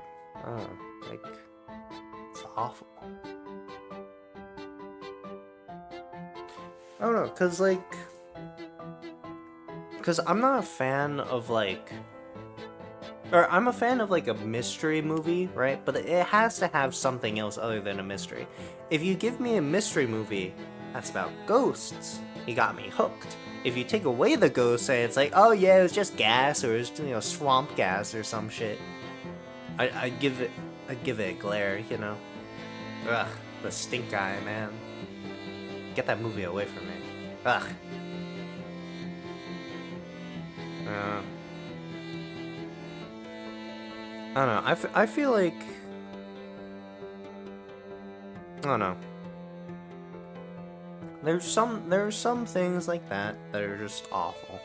Like, it's awful. I don't know, cause I'm not a fan of like... Or I'm a fan of like a mystery movie, right? But it has to have something else other than a mystery. If you give me a mystery movie that's about ghosts, you got me hooked. If you take away the ghosts and it's like, oh yeah, it was just gas, or it was, you know, swamp gas or some shit, I'd give it a glare, you know? Ugh, the stink eye, man. Get that movie away from me. Ugh. I don't know. I feel like... I don't know. There's some things like that are just awful.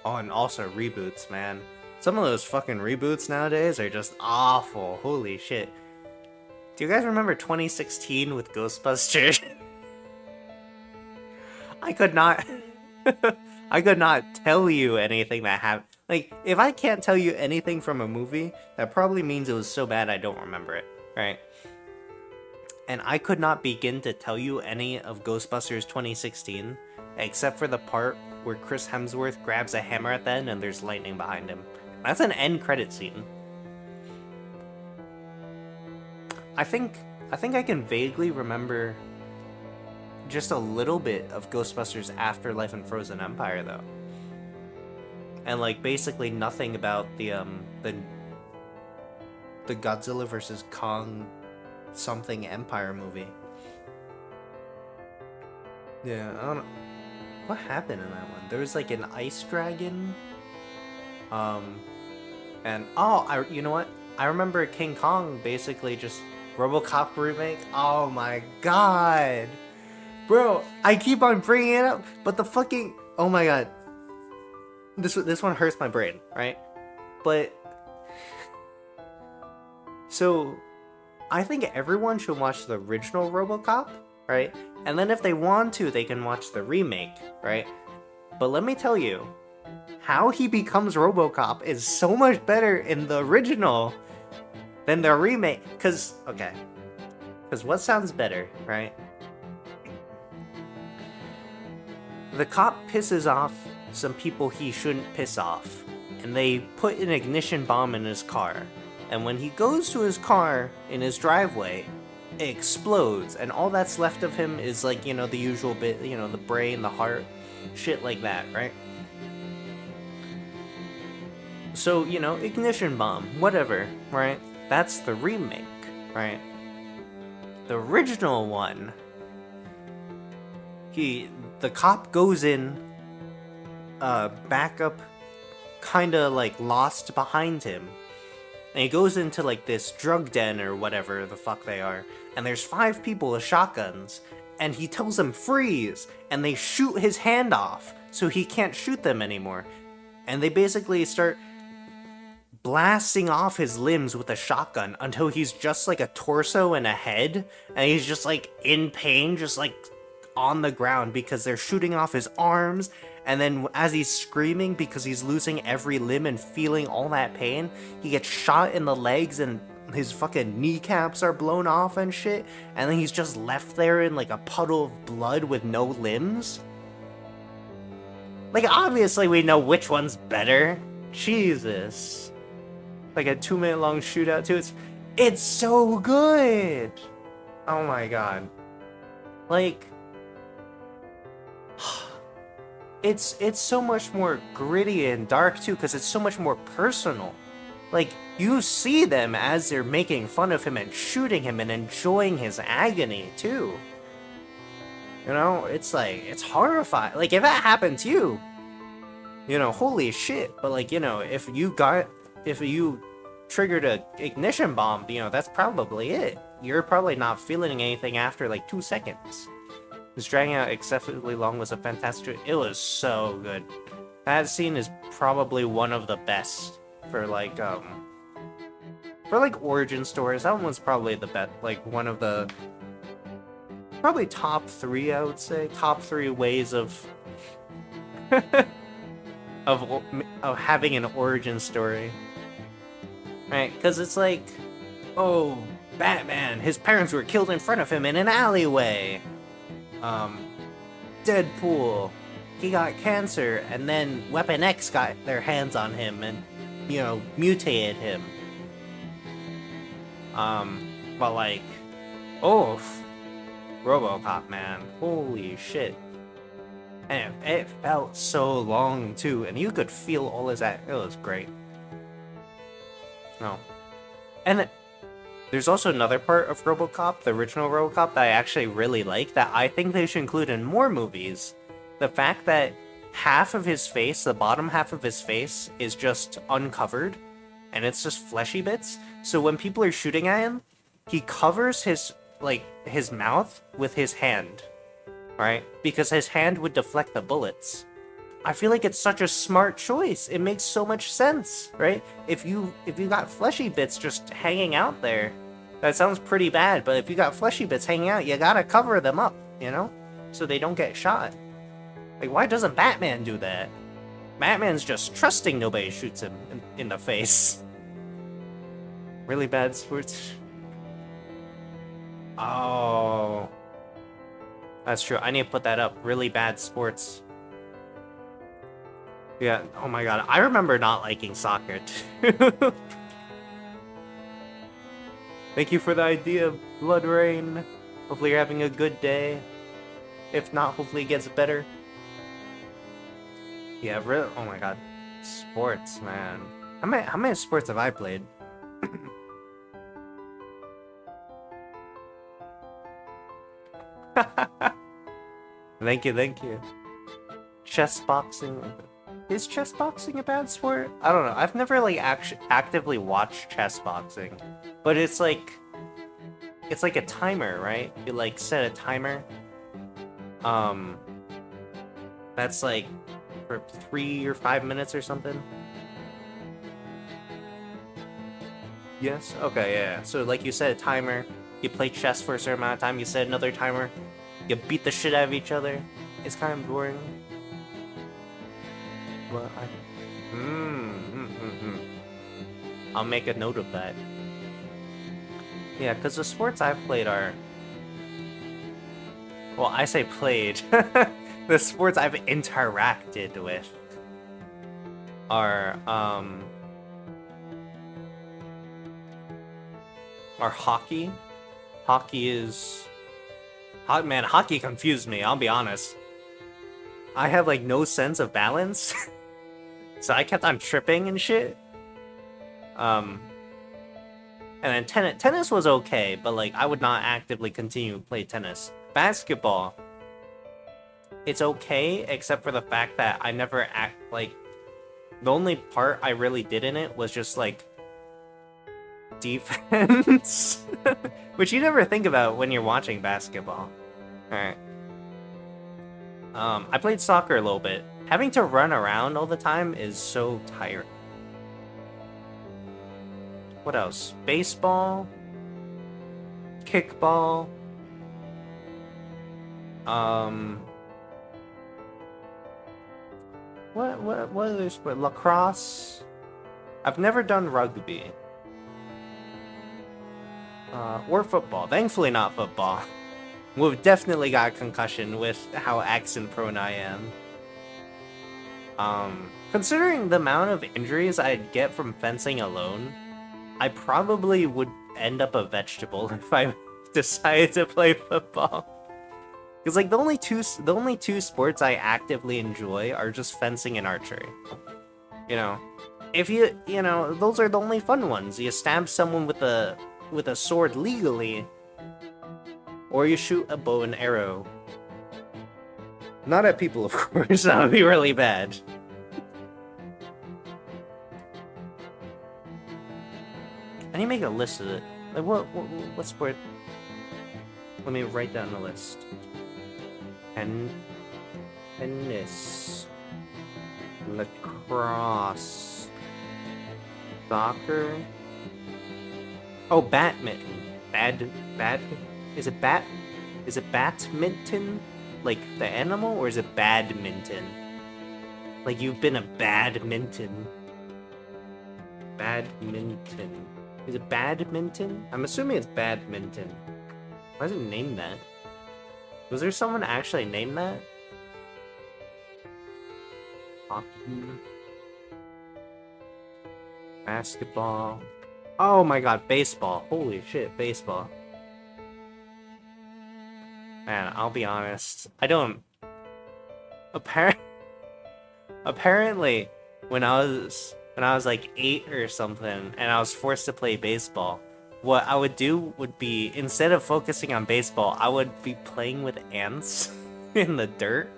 Oh, and also reboots, man. Some of those fucking reboots nowadays are just awful. Holy shit. Do you guys remember 2016 with Ghostbusters? I could not tell you anything that happened. Like, if I can't tell you anything from a movie, that probably means it was so bad I don't remember it, right? And I could not begin to tell you any of Ghostbusters 2016, except for the part where Chris Hemsworth grabs a hammer at the end and there's lightning behind him. That's an end credit scene. I think I can vaguely remember just a little bit of Ghostbusters Afterlife and Frozen Empire, though. And like basically nothing about the Godzilla vs. Kong something Empire movie. Yeah, I don't know. What happened in that one? There was like an ice dragon. And you know what? I remember King Kong basically just RoboCop remake. Oh my god. Bro, I keep on bringing it up, but the fucking... Oh my god. This one hurts my brain, right? But... So, I think everyone should watch the original RoboCop, right? And then if they want to, they can watch the remake, right? But let me tell you, how he becomes RoboCop is so much better in the original than the remake. Because what sounds better, right? The cop pisses off some people he shouldn't piss off, and they put an ignition bomb in his car. And when he goes to his car in his driveway, it explodes, and all that's left of him is like, the usual bit, the brain, the heart, shit like that, right? So, ignition bomb, whatever, right? That's the remake, right? The original one, the cop goes in, backup, kinda like lost behind him. And he goes into like this drug den or whatever the fuck they are. And there's 5 people with shotguns. And he tells them freeze. And they shoot his hand off. So he can't shoot them anymore. And they basically start blasting off his limbs with a shotgun until he's just like a torso and a head. And he's just like in pain, just like on the ground because they're shooting off his arms. And then as he's screaming because he's losing every limb and feeling all that pain, he gets shot in the legs and his fucking kneecaps are blown off and shit. And then he's just left there in like a puddle of blood with no limbs. Like, obviously we know which one's better. Jesus. Like a 2-minute long shootout too. It's so good. Oh my god. Like... It's so much more gritty and dark too, because it's so much more personal. Like, you see them as they're making fun of him and shooting him and enjoying his agony too. It's like, it's horrifying. Like, if that happened to you, holy shit. But like, if you triggered a ignition bomb, that's probably it. You're probably not feeling anything after like 2 seconds. This dragging out excessively long was a fantastic... It was so good. That scene is probably one of the best for like origin stories. That one was probably the best, like one of the probably top 3, I would say. Top 3 ways of of having an origin story. Right? Because it's like, oh, Batman, his parents were killed in front of him in an alleyway. Deadpool, he got cancer, and then Weapon X got their hands on him and, mutated him. But like, oh, RoboCop, man, holy shit. And it felt so long too, and you could feel all his it was great. No. And there's also another part of RoboCop, the original RoboCop, that I actually really like, that I think they should include in more movies. The fact that half of his face, the bottom half of his face, is just uncovered, and it's just fleshy bits. So when people are shooting at him, he covers his mouth with his hand, right? Because his hand would deflect the bullets. I feel like it's such a smart choice. It makes so much sense, right? If you got fleshy bits just hanging out there, that sounds pretty bad, but if you got fleshy bits hanging out, you gotta cover them up, so they don't get shot. Like, why doesn't Batman do that? Batman's just trusting nobody shoots him in the face. Really bad sports. Oh. That's true. I need to put that up. Really bad sports. Yeah, oh my god. I remember not liking soccer, too. Thank you for the idea, Blood Rain. Hopefully you're having a good day. If not, hopefully it gets better. Yeah, really. Oh my god. Sports, man. How many sports have I played? Thank you. Chess boxing. Is chess boxing a bad sport? I don't know. I've never like actively watched chess boxing, but it's like a timer, right? You like set a timer. That's like for 3 or 5 minutes or something. Yes. Okay. Yeah. So like you set a timer. You play chess for a certain amount of time. You set another timer. You beat the shit out of each other. It's kind of boring. Well, I'll make a note of that. Yeah, because the sports I've played are... Well, I say played. The sports I've interacted with are hockey. Hockey is... Man, hockey confused me, I'll be honest. I have, like, no sense of balance. So I kept on tripping and shit. And then tennis was okay, but, like, I would not actively continue to play tennis. Basketball, it's okay, except for the fact that I never the only part I really did in it was just, like, defense. Which you never think about when you're watching basketball. Alright. I played soccer a little bit. Having to run around all the time is so tiring. What else? Baseball? Kickball? What other sport? Lacrosse? I've never done rugby. Or football. Thankfully not football. We've definitely got a concussion with how accent prone I am. Considering the amount of injuries I'd get from fencing alone, I probably would end up a vegetable if I decided to play football. Because like the only two sports I actively enjoy are just fencing and archery. You know, if you know, those are the only fun ones. You stab someone with a sword legally, or you shoot a bow and arrow. Not at people, of course. That would be really bad. I need to make a list of it. Like what sport? Let me write down the list. Tennis, lacrosse, soccer. Oh, badminton. Is it badminton? Like the animal, or is it badminton? Like you've been a badminton. Badminton. Is it badminton? I'm assuming it's badminton. Why is it named that? Was there someone actually named that? Hockey. Basketball. Oh my god, baseball. Holy shit, baseball. Man, I'll be honest. I don't... Apparently, when I was like 8 or something, and I was forced to play baseball, what I would do would be, instead of focusing on baseball, I would be playing with ants in the dirt,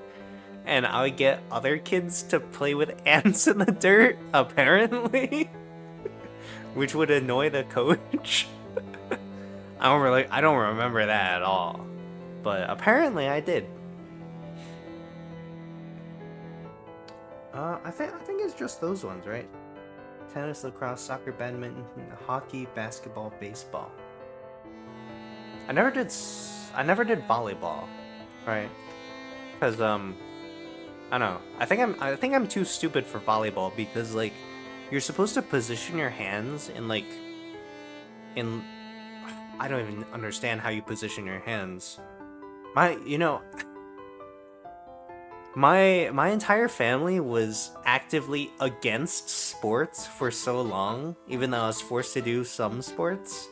and I would get other kids to play with ants in the dirt, apparently, which would annoy the coach. I don't remember that at all, but apparently I did. I think it's just those ones, right? Tennis, lacrosse, soccer, badminton, hockey, basketball, baseball. I never did volleyball, right? Because I don't know. I think I'm too stupid for volleyball, because like you're supposed to position your hands in I don't even understand how you position your hands. My entire family was actively against sports for so long, even though I was forced to do some sports.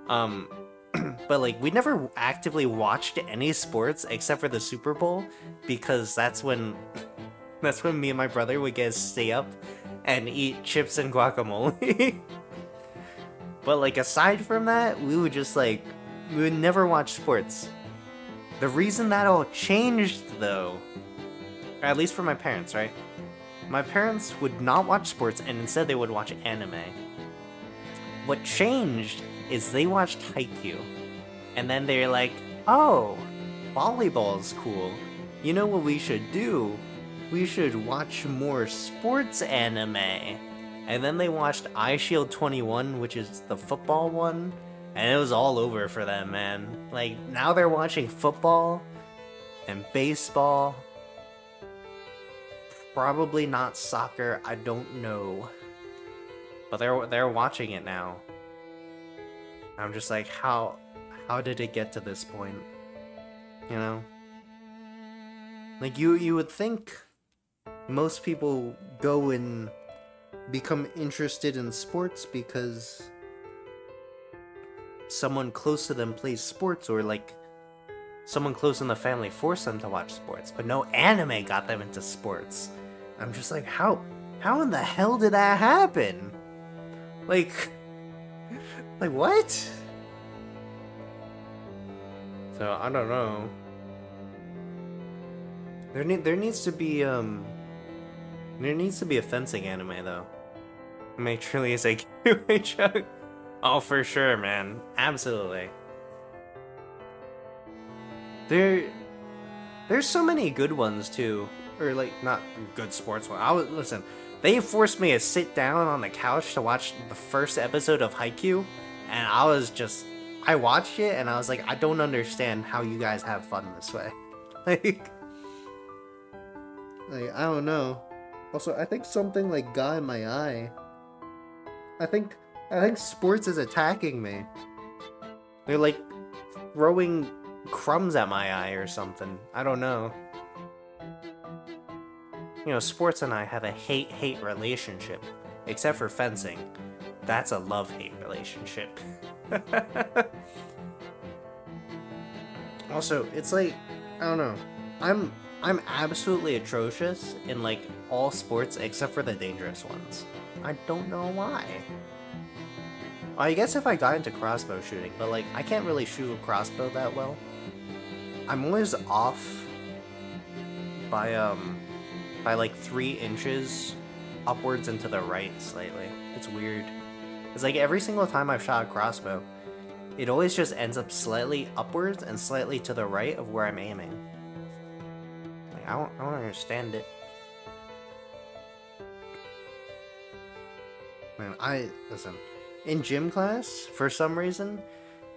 But like we never actively watched any sports except for the Super Bowl, because that's when me and my brother would get to stay up and eat chips and guacamole. But like aside from that, we would never watch sports. The reason that all changed though, or at least for my parents, right, My parents would not watch sports, and instead they would watch anime. What changed is they watched Haikyuu, and then they're like, oh, volleyball's cool. You know what we should do? We should watch more sports anime. And then they watched iShield 21, which is the football one, and it was all over for them, man. Like, now they're watching football and baseball. Probably not soccer, I don't know. But they're watching it now. I'm just like, how did it get to this point? You know? Like, you would think most people go and become interested in sports because someone close to them plays sports, or like someone close in the family forced them to watch sports. But no, anime got them into sports. I'm just like, how in the hell did that happen? Like what? So I don't know. There needs to be a fencing anime though. Make truly is a QHO. Oh, for sure, man. Absolutely. There's so many good ones too, or like not good sports ones. Listen. They forced me to sit down on the couch to watch the first episode of Haikyuu, and I watched it and I was like, I don't understand how you guys have fun this way. Like I don't know. Also, I think something like got in my eye. I think sports is attacking me. They're like throwing crumbs at my eye or something. I don't know. You know, sports and I have a hate-hate relationship. Except for fencing. That's a love-hate relationship. Also, it's like, I don't know. I'm absolutely atrocious in like all sports except for the dangerous ones. I don't know why. I guess if I got into crossbow shooting, but like I can't really shoot a crossbow that well. I'm always off by like 3 inches upwards and to the right slightly. It's weird. It's like every single time I've shot a crossbow, it always just ends up slightly upwards and slightly to the right of where I'm aiming. Like I don't understand it. Man, listen. In gym class, for some reason,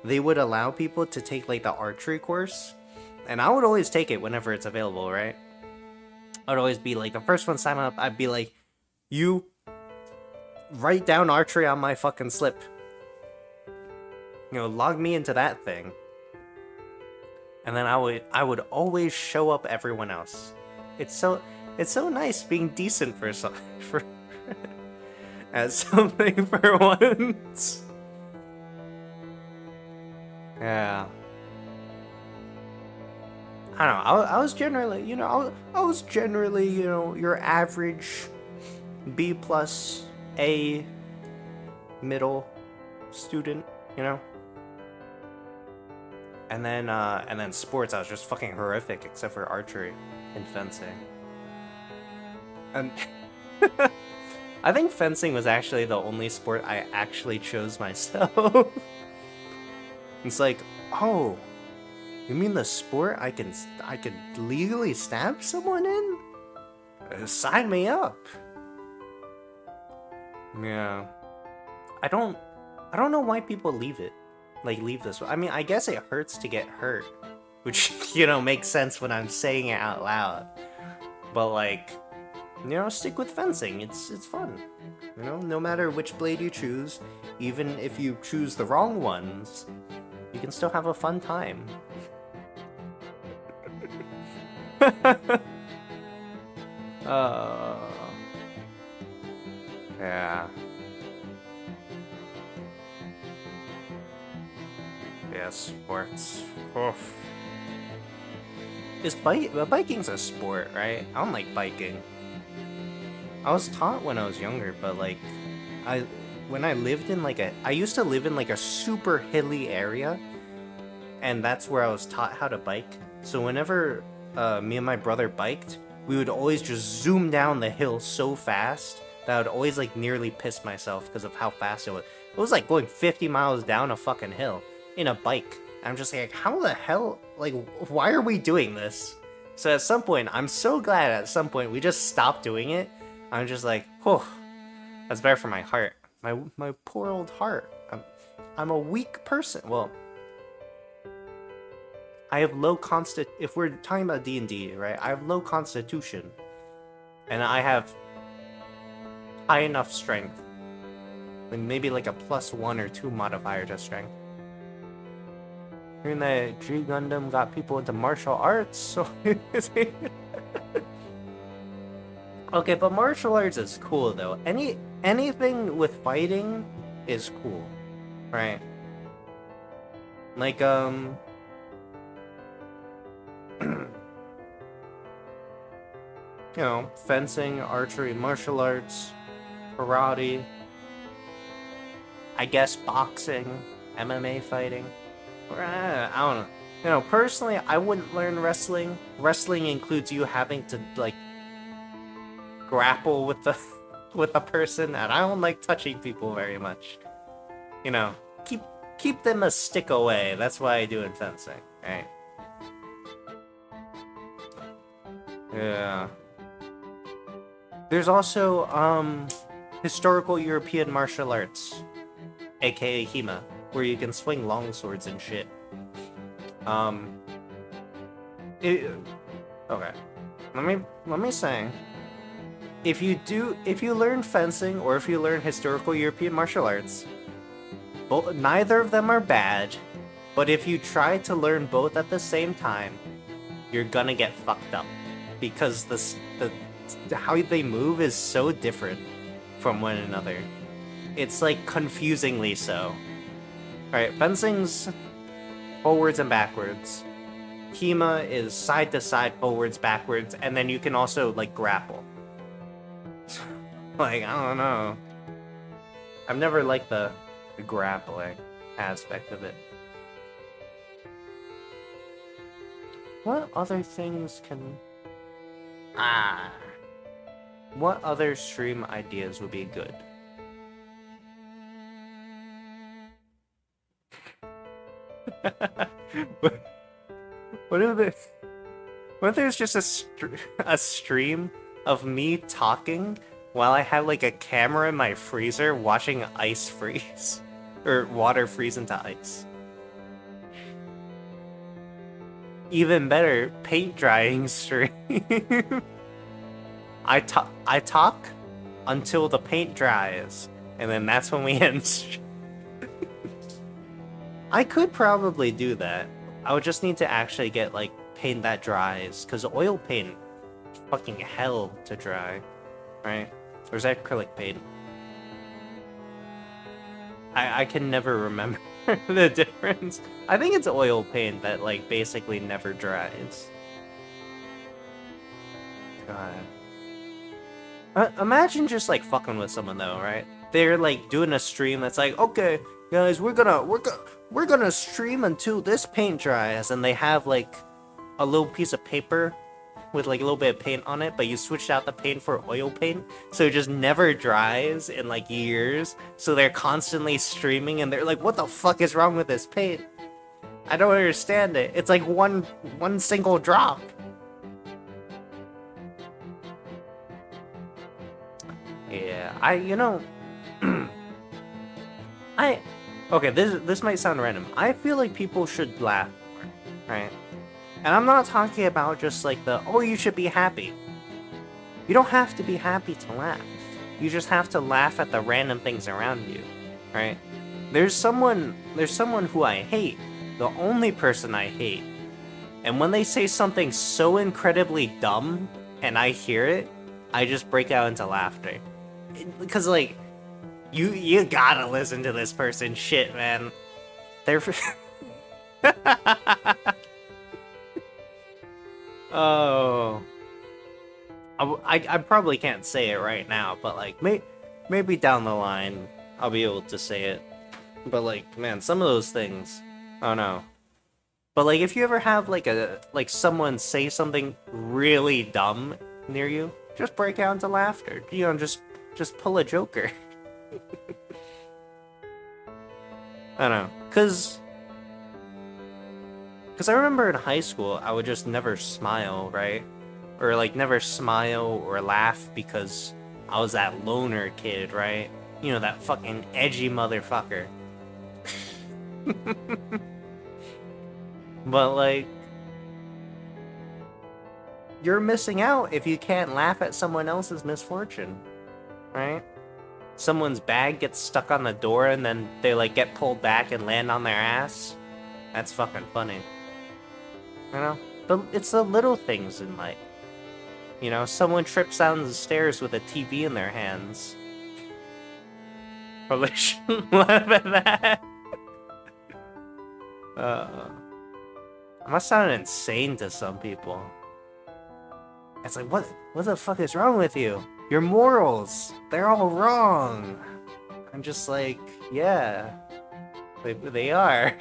they would allow people to take like the archery course, and I would always take it whenever it's available, right? I'd always be like the first one sign up. I'd be like, you write down archery on my fucking slip. You know, log me into that thing. And then I would always show up everyone else. It's so nice being decent for at something for once. Yeah. I don't know. I was generally, your average B plus A middle student, you know. And then sports, I was just fucking horrific, except for archery and fencing. And I think fencing was actually the only sport I actually chose myself. It's like, oh. You mean the sport I could legally stab someone in? Sign me up. Yeah. I don't know why people leave it. Like, leave this. I mean, I guess it hurts to get hurt. Which, makes sense when I'm saying it out loud. But, like, stick with fencing. It's fun. No matter which blade you choose, even if you choose the wrong ones, you can still have a fun time. Yeah. Yeah, sports. Oof. Biking's a sport, right? I don't like biking. I was taught when I was younger, but like, I used to live in like a super hilly area, and that's where I was taught how to bike. So whenever me and my brother biked, we would always just zoom down the hill so fast that I would always like nearly piss myself because of how fast it was. It was like going 50 miles down a fucking hill in a bike. I'm just like, how the hell, like, why are we doing this? So at some point, I'm so glad at some point we just stopped doing it. I'm just like, whew, that's better for my heart. My poor old heart. I'm a weak person. Well, I have low if we're talking about D&D, right? I have low constitution. And I have high enough strength. Like maybe like a +1 or 2 modifier to strength. Hearing that G Gundam got people into martial arts, so okay, but martial arts is cool though. Anything with fighting is cool, right? Like you know, fencing, archery, martial arts, karate. I guess boxing, MMA fighting. I don't know. You know, personally, I wouldn't learn wrestling. Wrestling includes you having to like grapple with the with a person, and I don't like touching people very much. You know, keep them a stick away. That's why I do in fencing, right? Yeah. There's also historical European martial arts, aka HEMA, where you can swing long swords and shit. Okay. Let me say, if you learn fencing or if you learn historical European martial arts, neither of them are bad, but if you try to learn both at the same time, you're gonna get fucked up because how they move is so different from one another. It's like confusingly so. Alright, fencing's forwards and backwards. HEMA is side to side, forwards, backwards, and then you can also like grapple. Like, I don't know. I've never liked the grappling aspect of it. What other things can... What other stream ideas would be good? What if there's just a stream of me talking while I have like a camera in my freezer watching ice freeze? Or water freeze into ice. Even better, paint drying stream. I talk until the paint dries, and then that's when we end. I could probably do that. I would just need to actually get like paint that dries, because oil paint is fucking hell to dry, right? Or is that acrylic paint? I can never remember the difference. I think it's oil paint that like basically never dries. God. Imagine just like fucking with someone though, right? They're like doing a stream that's like, okay, guys, we're gonna stream until this paint dries, and they have like a little piece of paper with like a little bit of paint on it, but you switched out the paint for oil paint, so it just never dries in like years. So they're constantly streaming, and they're like, "What the fuck is wrong with this paint? I don't understand it. It's like one single drop." Yeah, okay, this might sound random. I feel like people should laugh more, right? And I'm not talking about just like oh, you should be happy. You don't have to be happy to laugh. You just have to laugh at the random things around you, right? There's someone who I hate, the only person I hate. And when they say something so incredibly dumb and I hear it, I just break out into laughter. Because like, you gotta listen to this person shit, man. They're... Oh, I probably can't say it right now, but like maybe down the line I'll be able to say it. But like, man, some of those things, I don't know. But like, if you ever have like someone say something really dumb near you, just break out into laughter. You know, just pull a Joker. I don't know, cause I remember in high school I would just never smile, right? Or like never smile or laugh because I was that loner kid, right? You know, that fucking edgy motherfucker. But like, you're missing out if you can't laugh at someone else's misfortune, right? Someone's bag gets stuck on the door and then they like get pulled back and land on their ass. That's fucking funny. You know? It's the little things in life. You know, someone trips down the stairs with a TV in their hands. Probably shouldn't laugh at that. It must sound insane to some people. It's like, what the fuck is wrong with you? Your morals, they're all wrong. I'm just like, yeah, they are.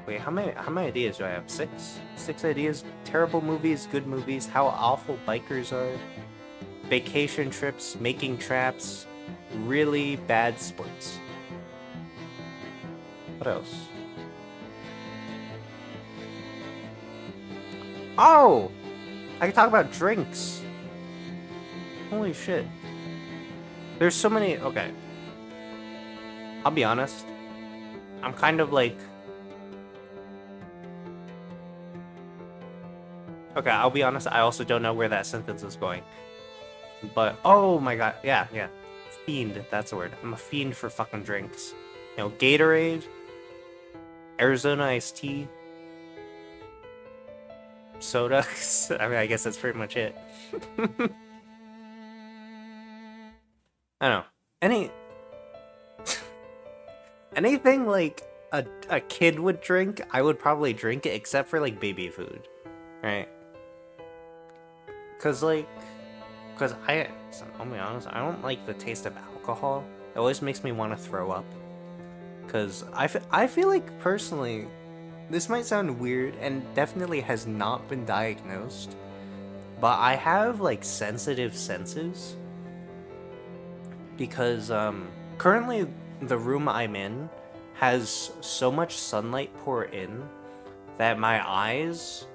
Wait, how many ideas do I have? Six ideas. Terrible movies, good movies, how awful bikers are, vacation trips, making traps, really bad sports. What else? Oh! I can talk about drinks. Holy shit. There's so many... Okay. I'll be honest. I'm kind of like... Okay, I'll be honest, I also don't know where that sentence is going. But, oh my god, yeah. Fiend, that's the word. I'm a fiend for fucking drinks. You know, Gatorade, Arizona iced tea, soda. I mean, I guess that's pretty much it. I don't know. Anything like a kid would drink, I would probably drink it, except for like baby food, right? Cause I'll be honest, I don't like the taste of alcohol. It always makes me want to throw up. Cause I feel like personally, this might sound weird and definitely has not been diagnosed, but I have like sensitive senses. Because currently the room I'm in has so much sunlight pour in that my eyes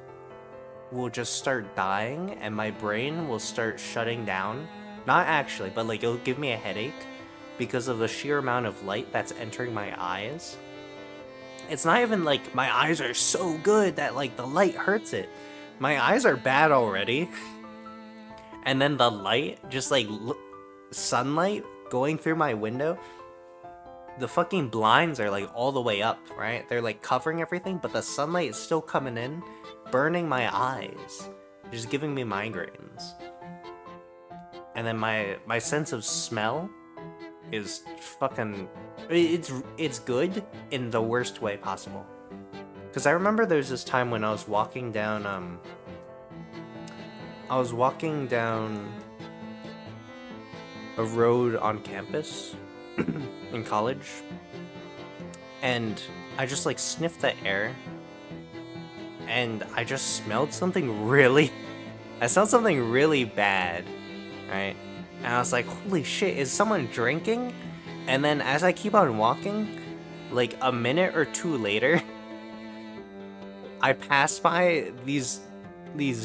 will just start dying and my brain will start shutting down. Not actually, but like it'll give me a headache because of the sheer amount of light that's entering my eyes. It's not even like my eyes are so good that like the light hurts it. My eyes are bad already. And then the light, just like sunlight going through my window, the fucking blinds are like all the way up, right? They're like covering everything, but the sunlight is still coming in, burning my eyes, just giving me migraines. And then my sense of smell is fucking, it's good in the worst way possible. Because I remember there's this time when I was walking down a road on campus in college, and I just like sniffed the air, and I just smelled something really bad, right? And I was like, holy shit, is someone drinking? And then as I keep on walking, like a minute or two later, I pass by these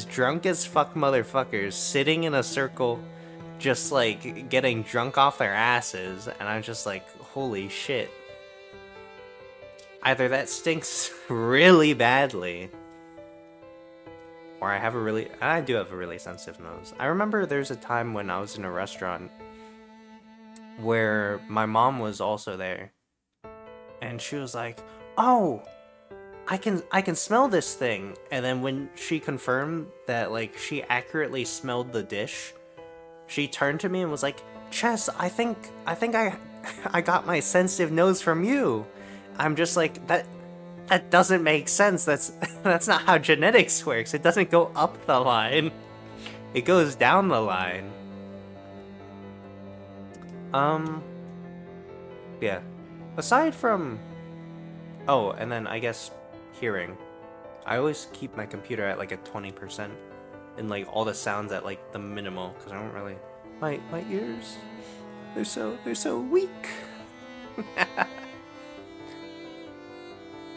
drunk as fuck motherfuckers sitting in a circle, just like getting drunk off their asses, and I'm just like, holy shit. Either that stinks really badly, or I do have a really sensitive nose. I remember there's a time when I was in a restaurant where my mom was also there, and she was like, oh, I can smell this thing. And then when she confirmed that like she accurately smelled the dish, she turned to me and was like, Chess, I think I got my sensitive nose from you. I'm just like, that doesn't make sense. That's not how genetics works. It doesn't go up the line. It goes down the line. Yeah. aside from... Oh, and then I guess hearing. I always keep my computer at like a 20%. And like all the sounds at like the minimal. Because I don't really... My ears... They're so weak.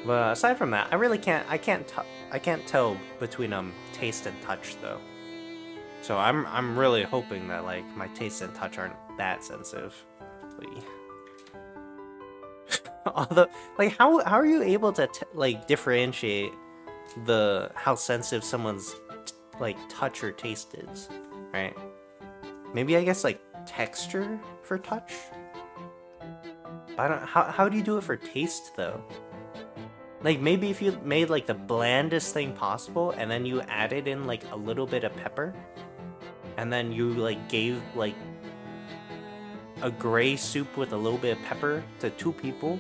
But aside from that, I can't tell between taste and touch though. So I'm really hoping that like my taste and touch aren't that sensitive. Although, like, how are you able to like differentiate how sensitive someone's like touch or taste is, right? Maybe I guess like texture for touch. I don't. How do you do it for taste though? Like, maybe if you made, like, the blandest thing possible, and then you added in, like, a little bit of pepper, and then you, like, gave, like, a gray soup with a little bit of pepper to 2 people,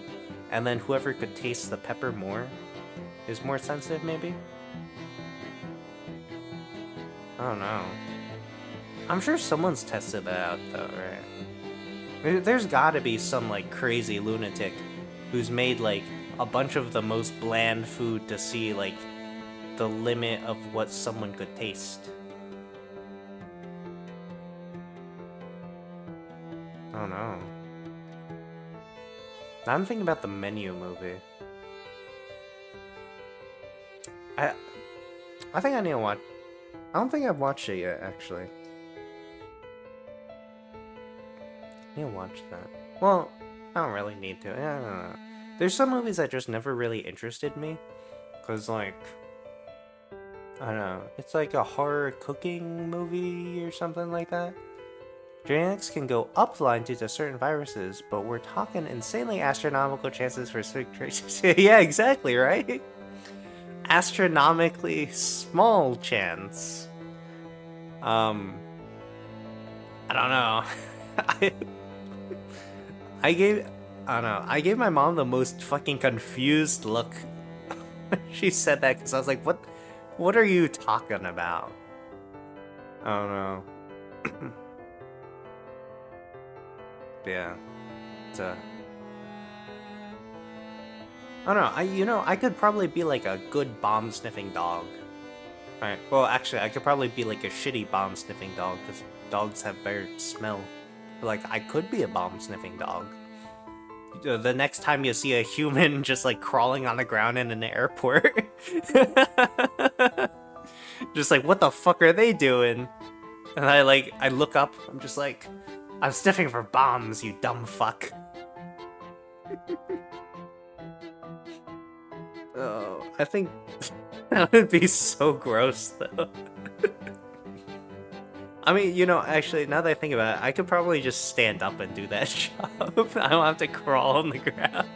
and then whoever could taste the pepper more is more sensitive, maybe? I don't know. I'm sure someone's tested that out, though, right? There's gotta be some, like, crazy lunatic who's made, like, a bunch of the most bland food to see, like, the limit of what someone could taste. I don't know. Now I'm thinking about the Menu movie. I think I need to watch... I don't think I've watched it yet, actually. I need to watch that. Well, I don't really need to. I don't know. There's some movies that just never really interested me. Because, like... I don't know. It's like a horror cooking movie or something like that. Genetics can go upline due to certain viruses, but we're talking insanely astronomical chances for strict traces. Yeah, exactly, right? Astronomically small chance. I don't know. I don't know. I gave my mom the most fucking confused look. She said that because I was like, what are you talking about? I don't know. Yeah. It's I don't know. I could probably be like a good bomb-sniffing dog. Alright, well, actually, I could probably be like a shitty bomb-sniffing dog, because dogs have better smell. But, like, I could be a bomb-sniffing dog. The next time you see a human just, like, crawling on the ground in an airport. Just like, what the fuck are they doing? And I look up, I'm just like, I'm sniffing for bombs, you dumb fuck. Oh, I think that would be so gross, though. I mean, actually, now that I think about it, I could probably just stand up and do that job. I don't have to crawl on the ground.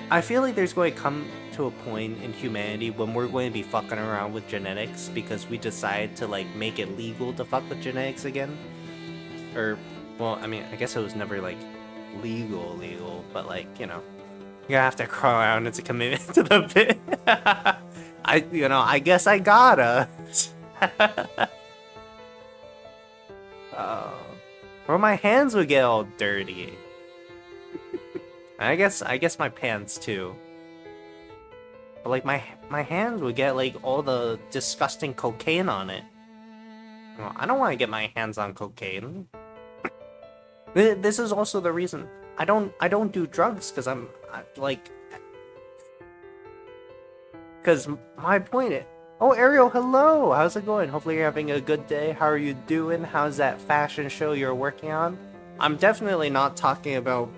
I feel like there's going to come to a point in humanity when we're going to be fucking around with genetics because we decide to, like, make it legal to fuck with genetics again. Or, well, I mean, I guess it was never, like, legal, but, like, you have to crawl around. It's a commitment to the bit. I guess I gotta. Or my hands would get all dirty. I guess my pants too. But like my hands would get like all the disgusting cocaine on it. Well, I don't want to get my hands on cocaine. This is also the reason I don't do drugs because because my point is, oh, Ariel, hello, how's it going? Hopefully you're having a good day. How are you doing? How's that fashion show you're working on? I'm definitely not talking about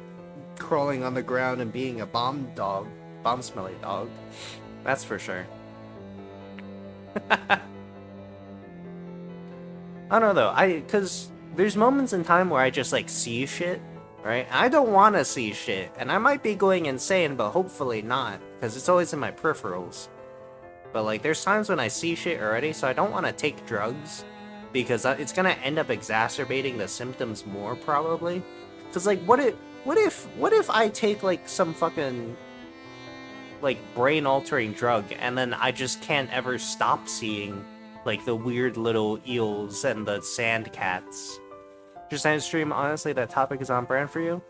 crawling on the ground and being a bomb smelly dog. That's for sure. I don't know though, because there's moments in time where I just like see shit, right? I don't want to see shit, and I might be going insane, but hopefully not, because it's always in my peripherals. But like, there's times when I see shit already, so I don't want to take drugs, because it's gonna end up exacerbating the symptoms more probably. Because like, what if I take like some fucking like brain-altering drug, and then I just can't ever stop seeing like the weird little eels and the sand cats. Just saying, stream, honestly, that topic is on brand for you.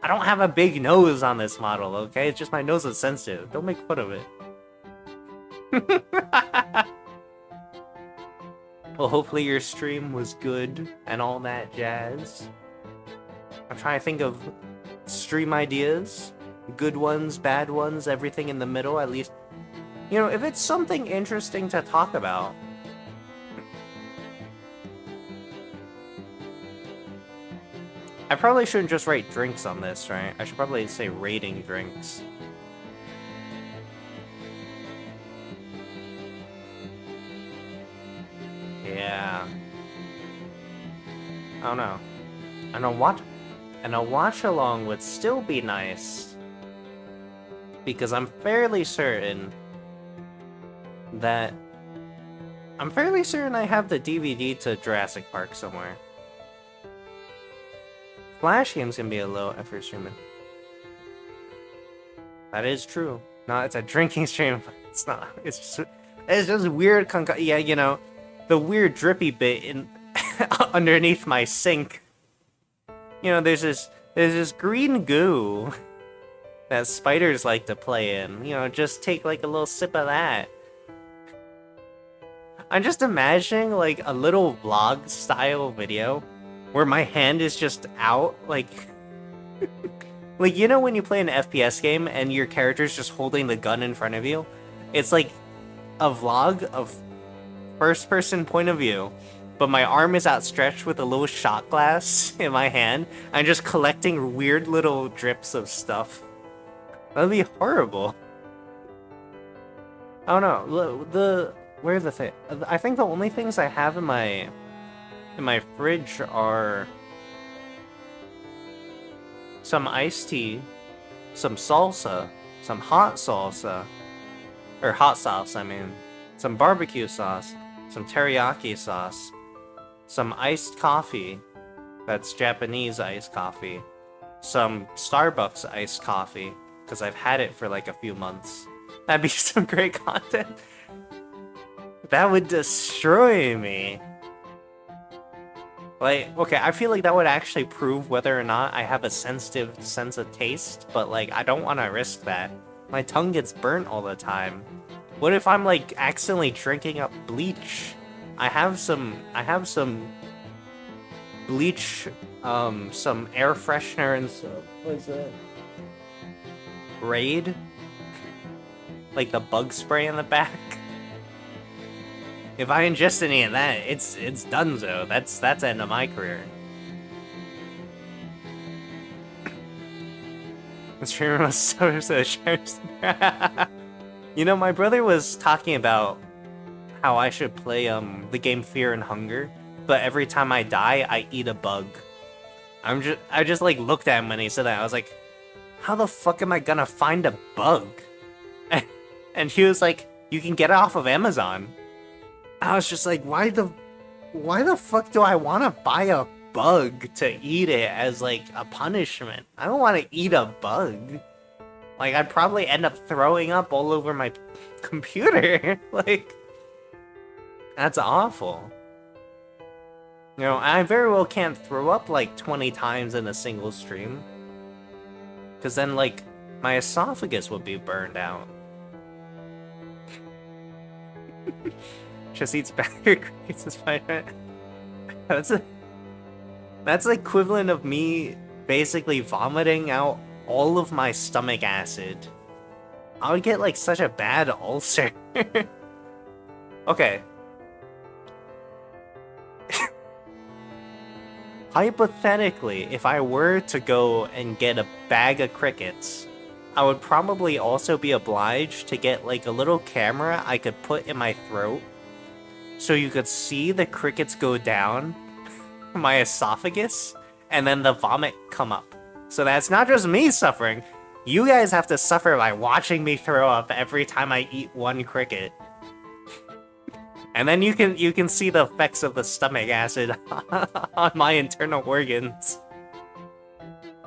I don't have a big nose on this model, okay? It's just my nose is sensitive. Don't make fun of it. Well, hopefully your stream was good and all that jazz. I'm trying to think of stream ideas. Good ones, bad ones, everything in the middle, at least. You know, if it's something interesting to talk about. I probably shouldn't just write drinks on this, right? I should probably say rating drinks. Yeah. I don't know. And a watch along would still be nice. Because I'm fairly certain that I have the DVD to Jurassic Park somewhere. Flash games can be a low effort streaming. That is true. No, it's a drinking stream. It's not. It's just weird. Yeah, you know, the weird drippy bit in underneath my sink. You know, there's this green goo that spiders like to play in. You know, just take like a little sip of that. I'm just imagining like a little vlog style video where my hand is just out, like like, you know when you play an FPS game and your character's just holding the gun in front of you? It's like a vlog of first person point of view, but my arm is outstretched with a little shot glass in my hand. I'm just collecting weird little drips of stuff. That'd be horrible. I don't know. Where are the thing? I think the only things I have in my fridge are some iced tea, some salsa, some hot salsa, or hot sauce, I mean, some barbecue sauce, some teriyaki sauce, some iced coffee, that's Japanese iced coffee, some Starbucks iced coffee, because I've had it for like a few months. That'd be some great content. That would destroy me. Like, okay, I feel like that would actually prove whether or not I have a sensitive sense of taste, but like, I don't want to risk that. My tongue gets burnt all the time. What if I'm like accidentally drinking up bleach? I have some bleach, some air freshener and some, what is that? Raid? Like the bug spray in the back? If I ingest any of that, it's donezo. That's end of my career. The streamer was so shares. You know, my brother was talking about how I should play the game Fear and Hunger, but every time I die, I eat a bug. I just like looked at him when he said that. I was like, how the fuck am I gonna find a bug? And he was like, you can get it off of Amazon. I was just like, why the fuck do I want to buy a bug to eat it as like a punishment? I don't want to eat a bug. Like, I'd probably end up throwing up all over my computer. Like, that's awful. You know, I very well can't throw up like 20 times in a single stream. Because then, like, my esophagus would be burned out. Just eats batter crickets is fine. That's the equivalent of me basically vomiting out all of my stomach acid. I would get like such a bad ulcer. Okay. Hypothetically, if I were to go and get a bag of crickets, I would probably also be obliged to get like a little camera I could put in my throat so you could see the crickets go down my esophagus and then the vomit come up. So that's not just me suffering. You guys have to suffer by watching me throw up every time I eat one cricket. And then you can see the effects of the stomach acid on my internal organs.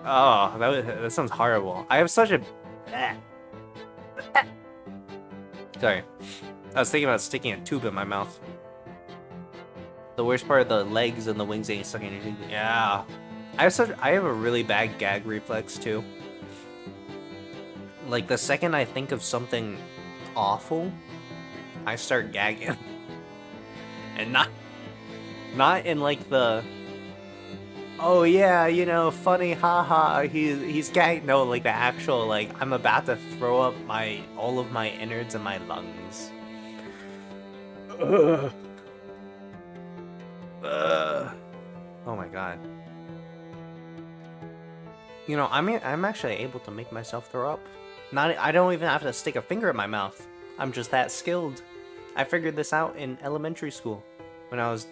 Oh, that sounds horrible. I have such a Sorry. I was thinking about sticking a tube in my mouth. The worst part of the legs and the wings ain't stuck in your tube. Yeah. I have a really bad gag reflex too. Like the second I think of something awful, I start gagging. And not in like the, oh yeah, you know, funny, haha, he's gagged. No, like the actual, like, I'm about to throw up all of my innards in my lungs. Ugh. Oh my god. You know, I'm actually able to make myself throw up. I don't even have to stick a finger in my mouth. I'm just that skilled. I figured this out in elementary school when I was,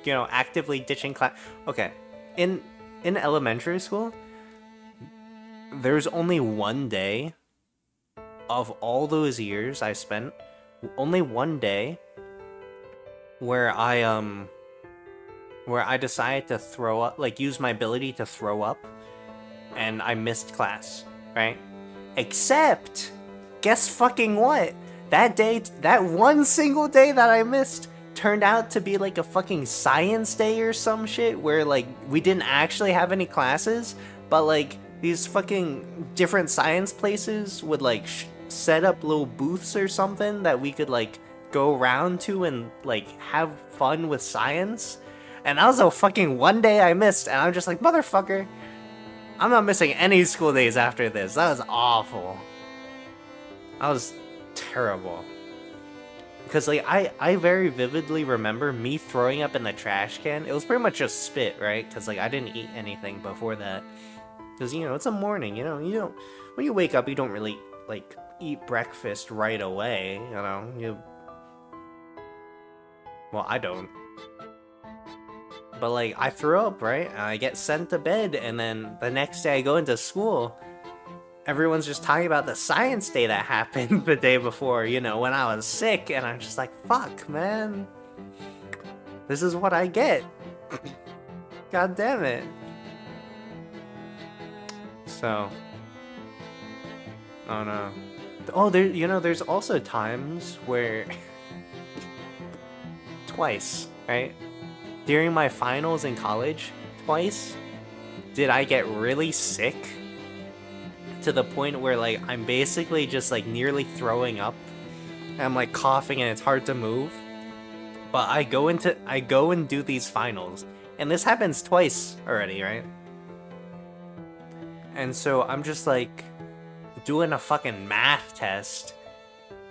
you know, actively ditching class. Okay, in elementary school, there's only one day of all those years I spent, only one day where I decided to throw up, like use my ability to throw up, and I missed class, right? Except, guess fucking what? That day, that one single day that I missed turned out to be like a fucking science day or some shit where like we didn't actually have any classes, but like these fucking different science places would like set up little booths or something that we could like go around to and like have fun with science. And that was a fucking one day I missed, and I'm just like, motherfucker, I'm not missing any school days after this. That was awful. That was terrible. Because like I very vividly remember me throwing up in the trash can. It was pretty much just spit, right? Because like I didn't eat anything before that. Because, you know, it's a morning, you know, when you wake up, you don't really like eat breakfast right away, you know. Well, I don't. But like I threw up, right? And I get sent to bed, and then the next day I go into school. Everyone's just talking about the science day that happened the day before, you know, when I was sick, and I'm just like, fuck, man. This is what I get. God damn it. So. Oh no. Oh, there's also times where twice, right? During my finals in college, twice, did I get really sick to the point where like I'm basically just like nearly throwing up. And I'm like coughing and it's hard to move. But I go and do these finals, and this happens twice already, right? And so I'm just like doing a fucking math test,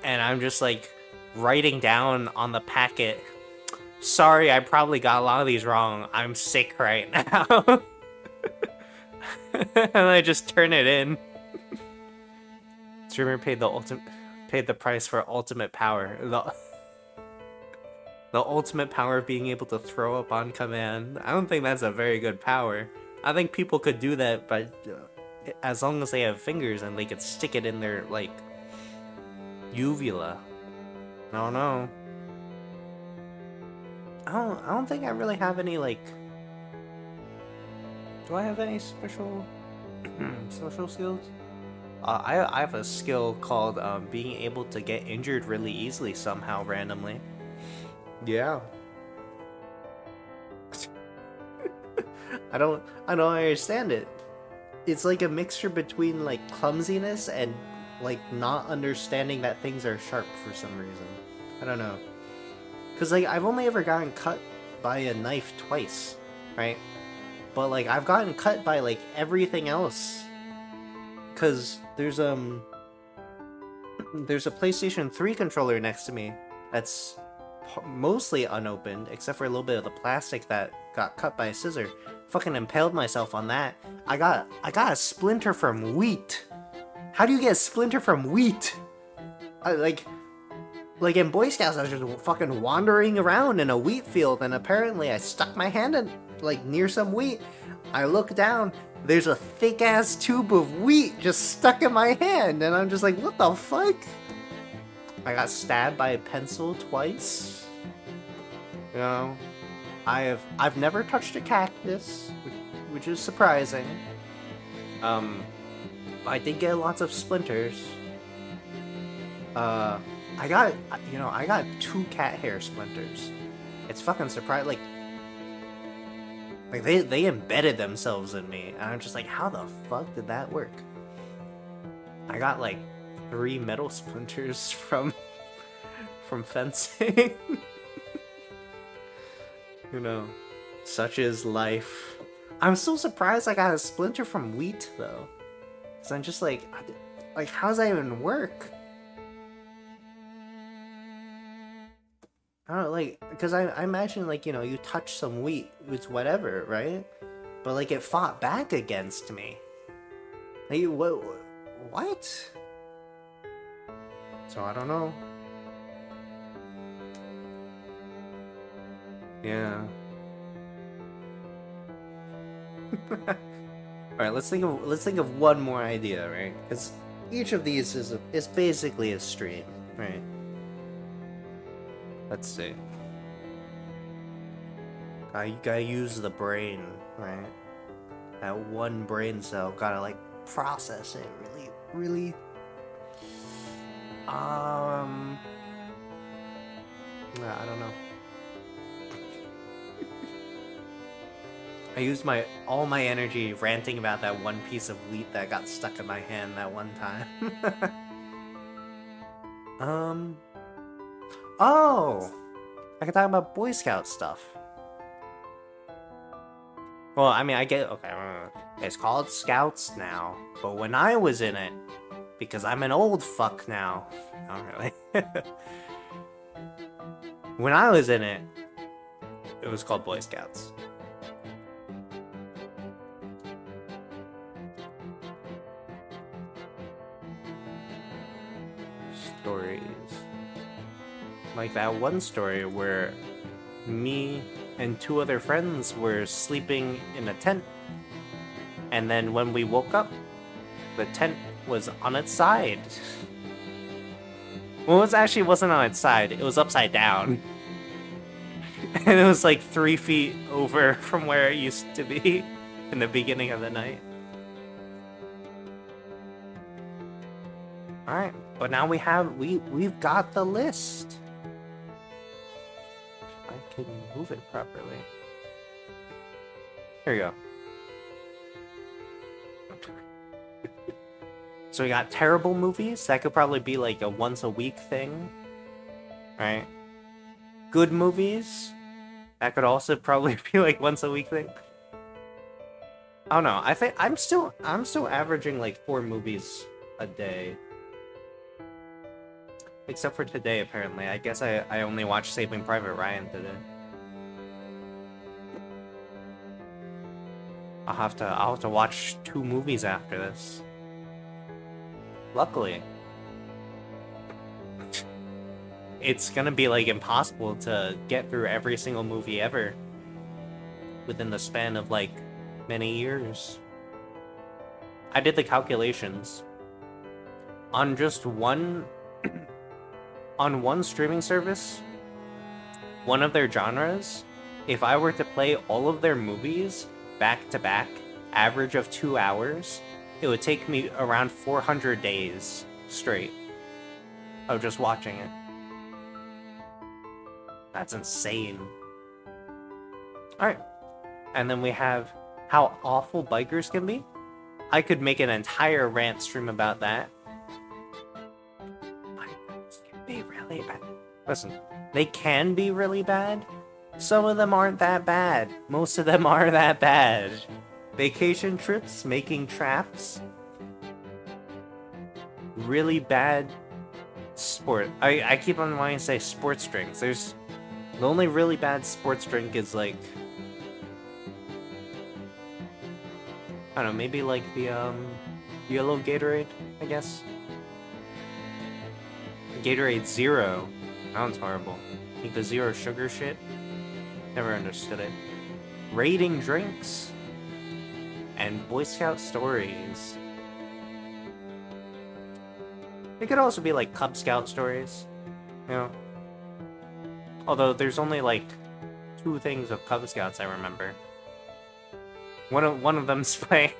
and I'm just like writing down on the packet, sorry, I probably got a lot of these wrong. I'm sick right now. And I just turn it in. Streamer paid the price for ultimate power. The ultimate power of being able to throw up on command. I don't think that's a very good power. I think people could do that, but as long as they have fingers and they could stick it in their like uvula. I don't know. I don't think I really have any like. Do I have any special social skills? I have a skill called being able to get injured really easily somehow randomly. Yeah. I don't understand it. It's like a mixture between like clumsiness and like not understanding that things are sharp for some reason. I don't know. Cause like I've only ever gotten cut by a knife twice, right? But like I've gotten cut by like everything else. Cause there's a PlayStation 3 controller next to me that's mostly unopened, except for a little bit of the plastic that got cut by a scissor. Fucking impaled myself on that. I got a splinter from wheat. How do you get a splinter from wheat? Like in Boy Scouts, I was just fucking wandering around in a wheat field, and apparently I stuck my hand in like near some wheat. I look down, there's a thick ass tube of wheat just stuck in my hand, and I'm just like, what the fuck? I got stabbed by a pencil twice. You know, I've never touched a cactus, which is surprising. But I did get lots of splinters. I got, I got 2 cat hair splinters. It's fucking surprising. Like they embedded themselves in me, and I'm just like, how the fuck did that work? I got like 3 metal splinters from fencing. Such is life. I'm so surprised I got a splinter from wheat though, because I'm just like, how does that even work? I don't know, like, because I imagine, like, you touch some wheat, it's whatever, right? But, like, it fought back against me. Like, what? So, I don't know. Yeah. Alright, let's think of one more idea, right? Because each of these is basically a stream, right? Let's see. You gotta use the brain, right? That one brain cell, gotta like process it really. I don't know. I used all my energy ranting about that one piece of wheat that got stuck in my hand that one time. Oh! I can talk about Boy Scout stuff. Well, I mean, I get... Okay, it's called Scouts now. But when I was in it, because I'm an old fuck now... Not really. When I was in it, it was called Boy Scouts. Stories. Like that one story where me and 2 other friends were sleeping in a tent, and then when we woke up, the tent was on its side. Well, it wasn't on its side, it was upside down. And it was like 3 feet over from where it used to be in the beginning of the night. Alright, but now we've got the list. I can move it properly. Here you go. So we got terrible movies. That could probably be like a once a week thing. Right? Good movies. That could also probably be like once a week thing. I don't know. I think I'm still averaging like 4 movies a day. Except for today, apparently. I guess I only watched Saving Private Ryan today. I'll have to watch 2 movies after this. Luckily. It's gonna be like impossible to get through every single movie ever within the span of like many years. I did the calculations. On just one on one streaming service, one of their genres, if I were to play all of their movies back to back, average of 2 hours, it would take me around 400 days straight of just watching it. That's insane. Alright. And then we have how awful bikers can be. I could make an entire rant stream about that. Bikers can be really bad. Listen, they can be really bad. Some of them aren't that bad. Most of them are that bad. Vacation trips, making traps. Really bad sport. I keep on wanting to say sports drinks. The only really bad sports drink is like, I don't know, maybe like the yellow Gatorade, I guess. Gatorade Zero. That one's horrible. Like the zero sugar shit. Never understood it. Rating drinks. And Boy Scout stories. It could also be like Cub Scout stories. You know? Although there's only like 2 things of Cub Scouts I remember. One of them's playing.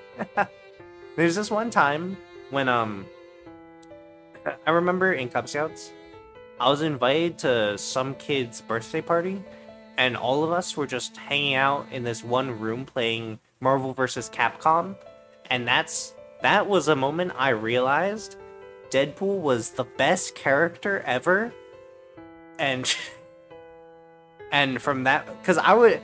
There's this one time when I remember in Cub Scouts, I was invited to some kid's birthday party, and all of us were just hanging out in this one room playing Marvel vs. Capcom, and that was a moment I realized Deadpool was the best character ever, and and from that, because I would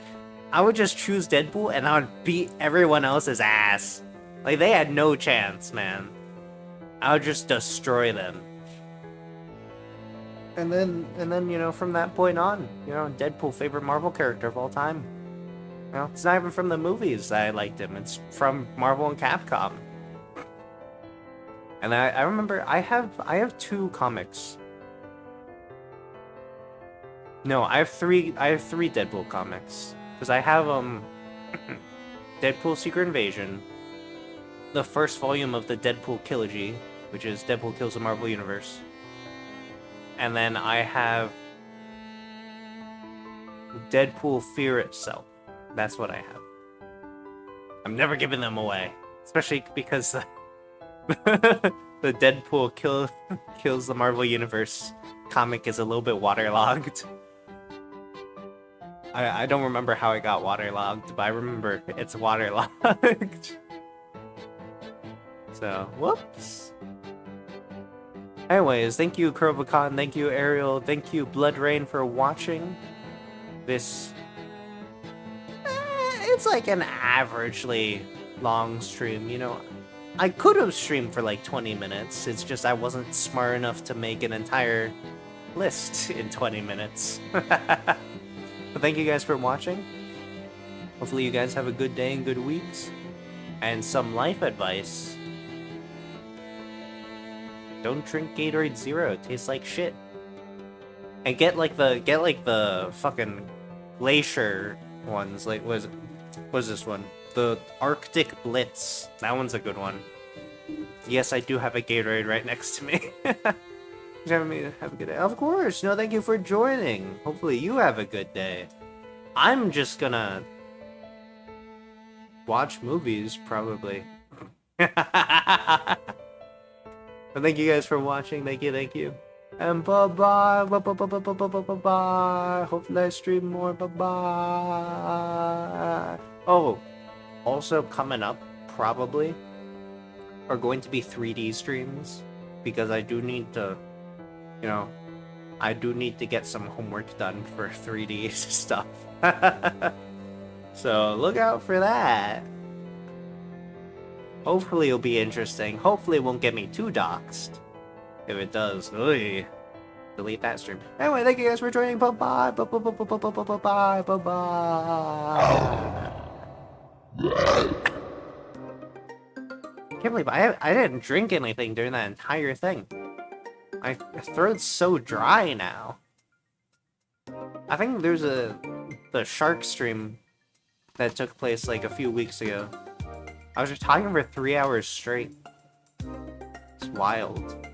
just choose Deadpool and I would beat everyone else's ass. Like, they had no chance, man. I would just destroy them. And then, you know, from that point on, you know, Deadpool, favorite Marvel character of all time. You know, it's not even from the movies that I liked him. It's from Marvel and Capcom. And I remember I have 2 comics. No, I have 3 Deadpool comics. Because I have Deadpool Secret Invasion, the first volume of the Deadpool Trilogy, which is Deadpool Kills the Marvel Universe. And then I have Deadpool Fear Itself. That's what I have. I'm never giving them away. Especially because the Deadpool Kills the Marvel Universe comic is a little bit waterlogged. I don't remember how it got waterlogged, but I remember it's waterlogged. So, whoops. Anyways, thank you, Kurvacon, thank you, Ariel, thank you, Blood Rain, for watching this. It's like an averagely long stream, you know. I could have streamed for like 20 minutes, it's just I wasn't smart enough to make an entire list in 20 minutes. But thank you guys for watching. Hopefully you guys have a good day and good weeks. And some life advice. Don't drink Gatorade Zero, it tastes like shit. And get like the fucking glacier ones. Like what's this one? The Arctic Blitz. That one's a good one. Yes, I do have a Gatorade right next to me. Have a good day. Of course. No, thank you for joining. Hopefully you have a good day. I'm just gonna watch movies, probably. But thank you guys for watching. Thank you. And bye-bye. Bye-bye. Hopefully I stream more. Bye-bye. Oh, also coming up, probably, are going to be 3D streams. Because I do need to... You know, I do need to get some homework done for 3D stuff. So look out for that. Hopefully it'll be interesting. Hopefully it won't get me too doxxed. If it does, delete that stream. Anyway, thank you guys for joining. Bye-bye. Bye-bye. Bye-bye. Can't believe I didn't drink anything during that entire thing. My throat's so dry now. I think there's the shark stream that took place like a few weeks ago. I was just talking for 3 hours straight. It's wild.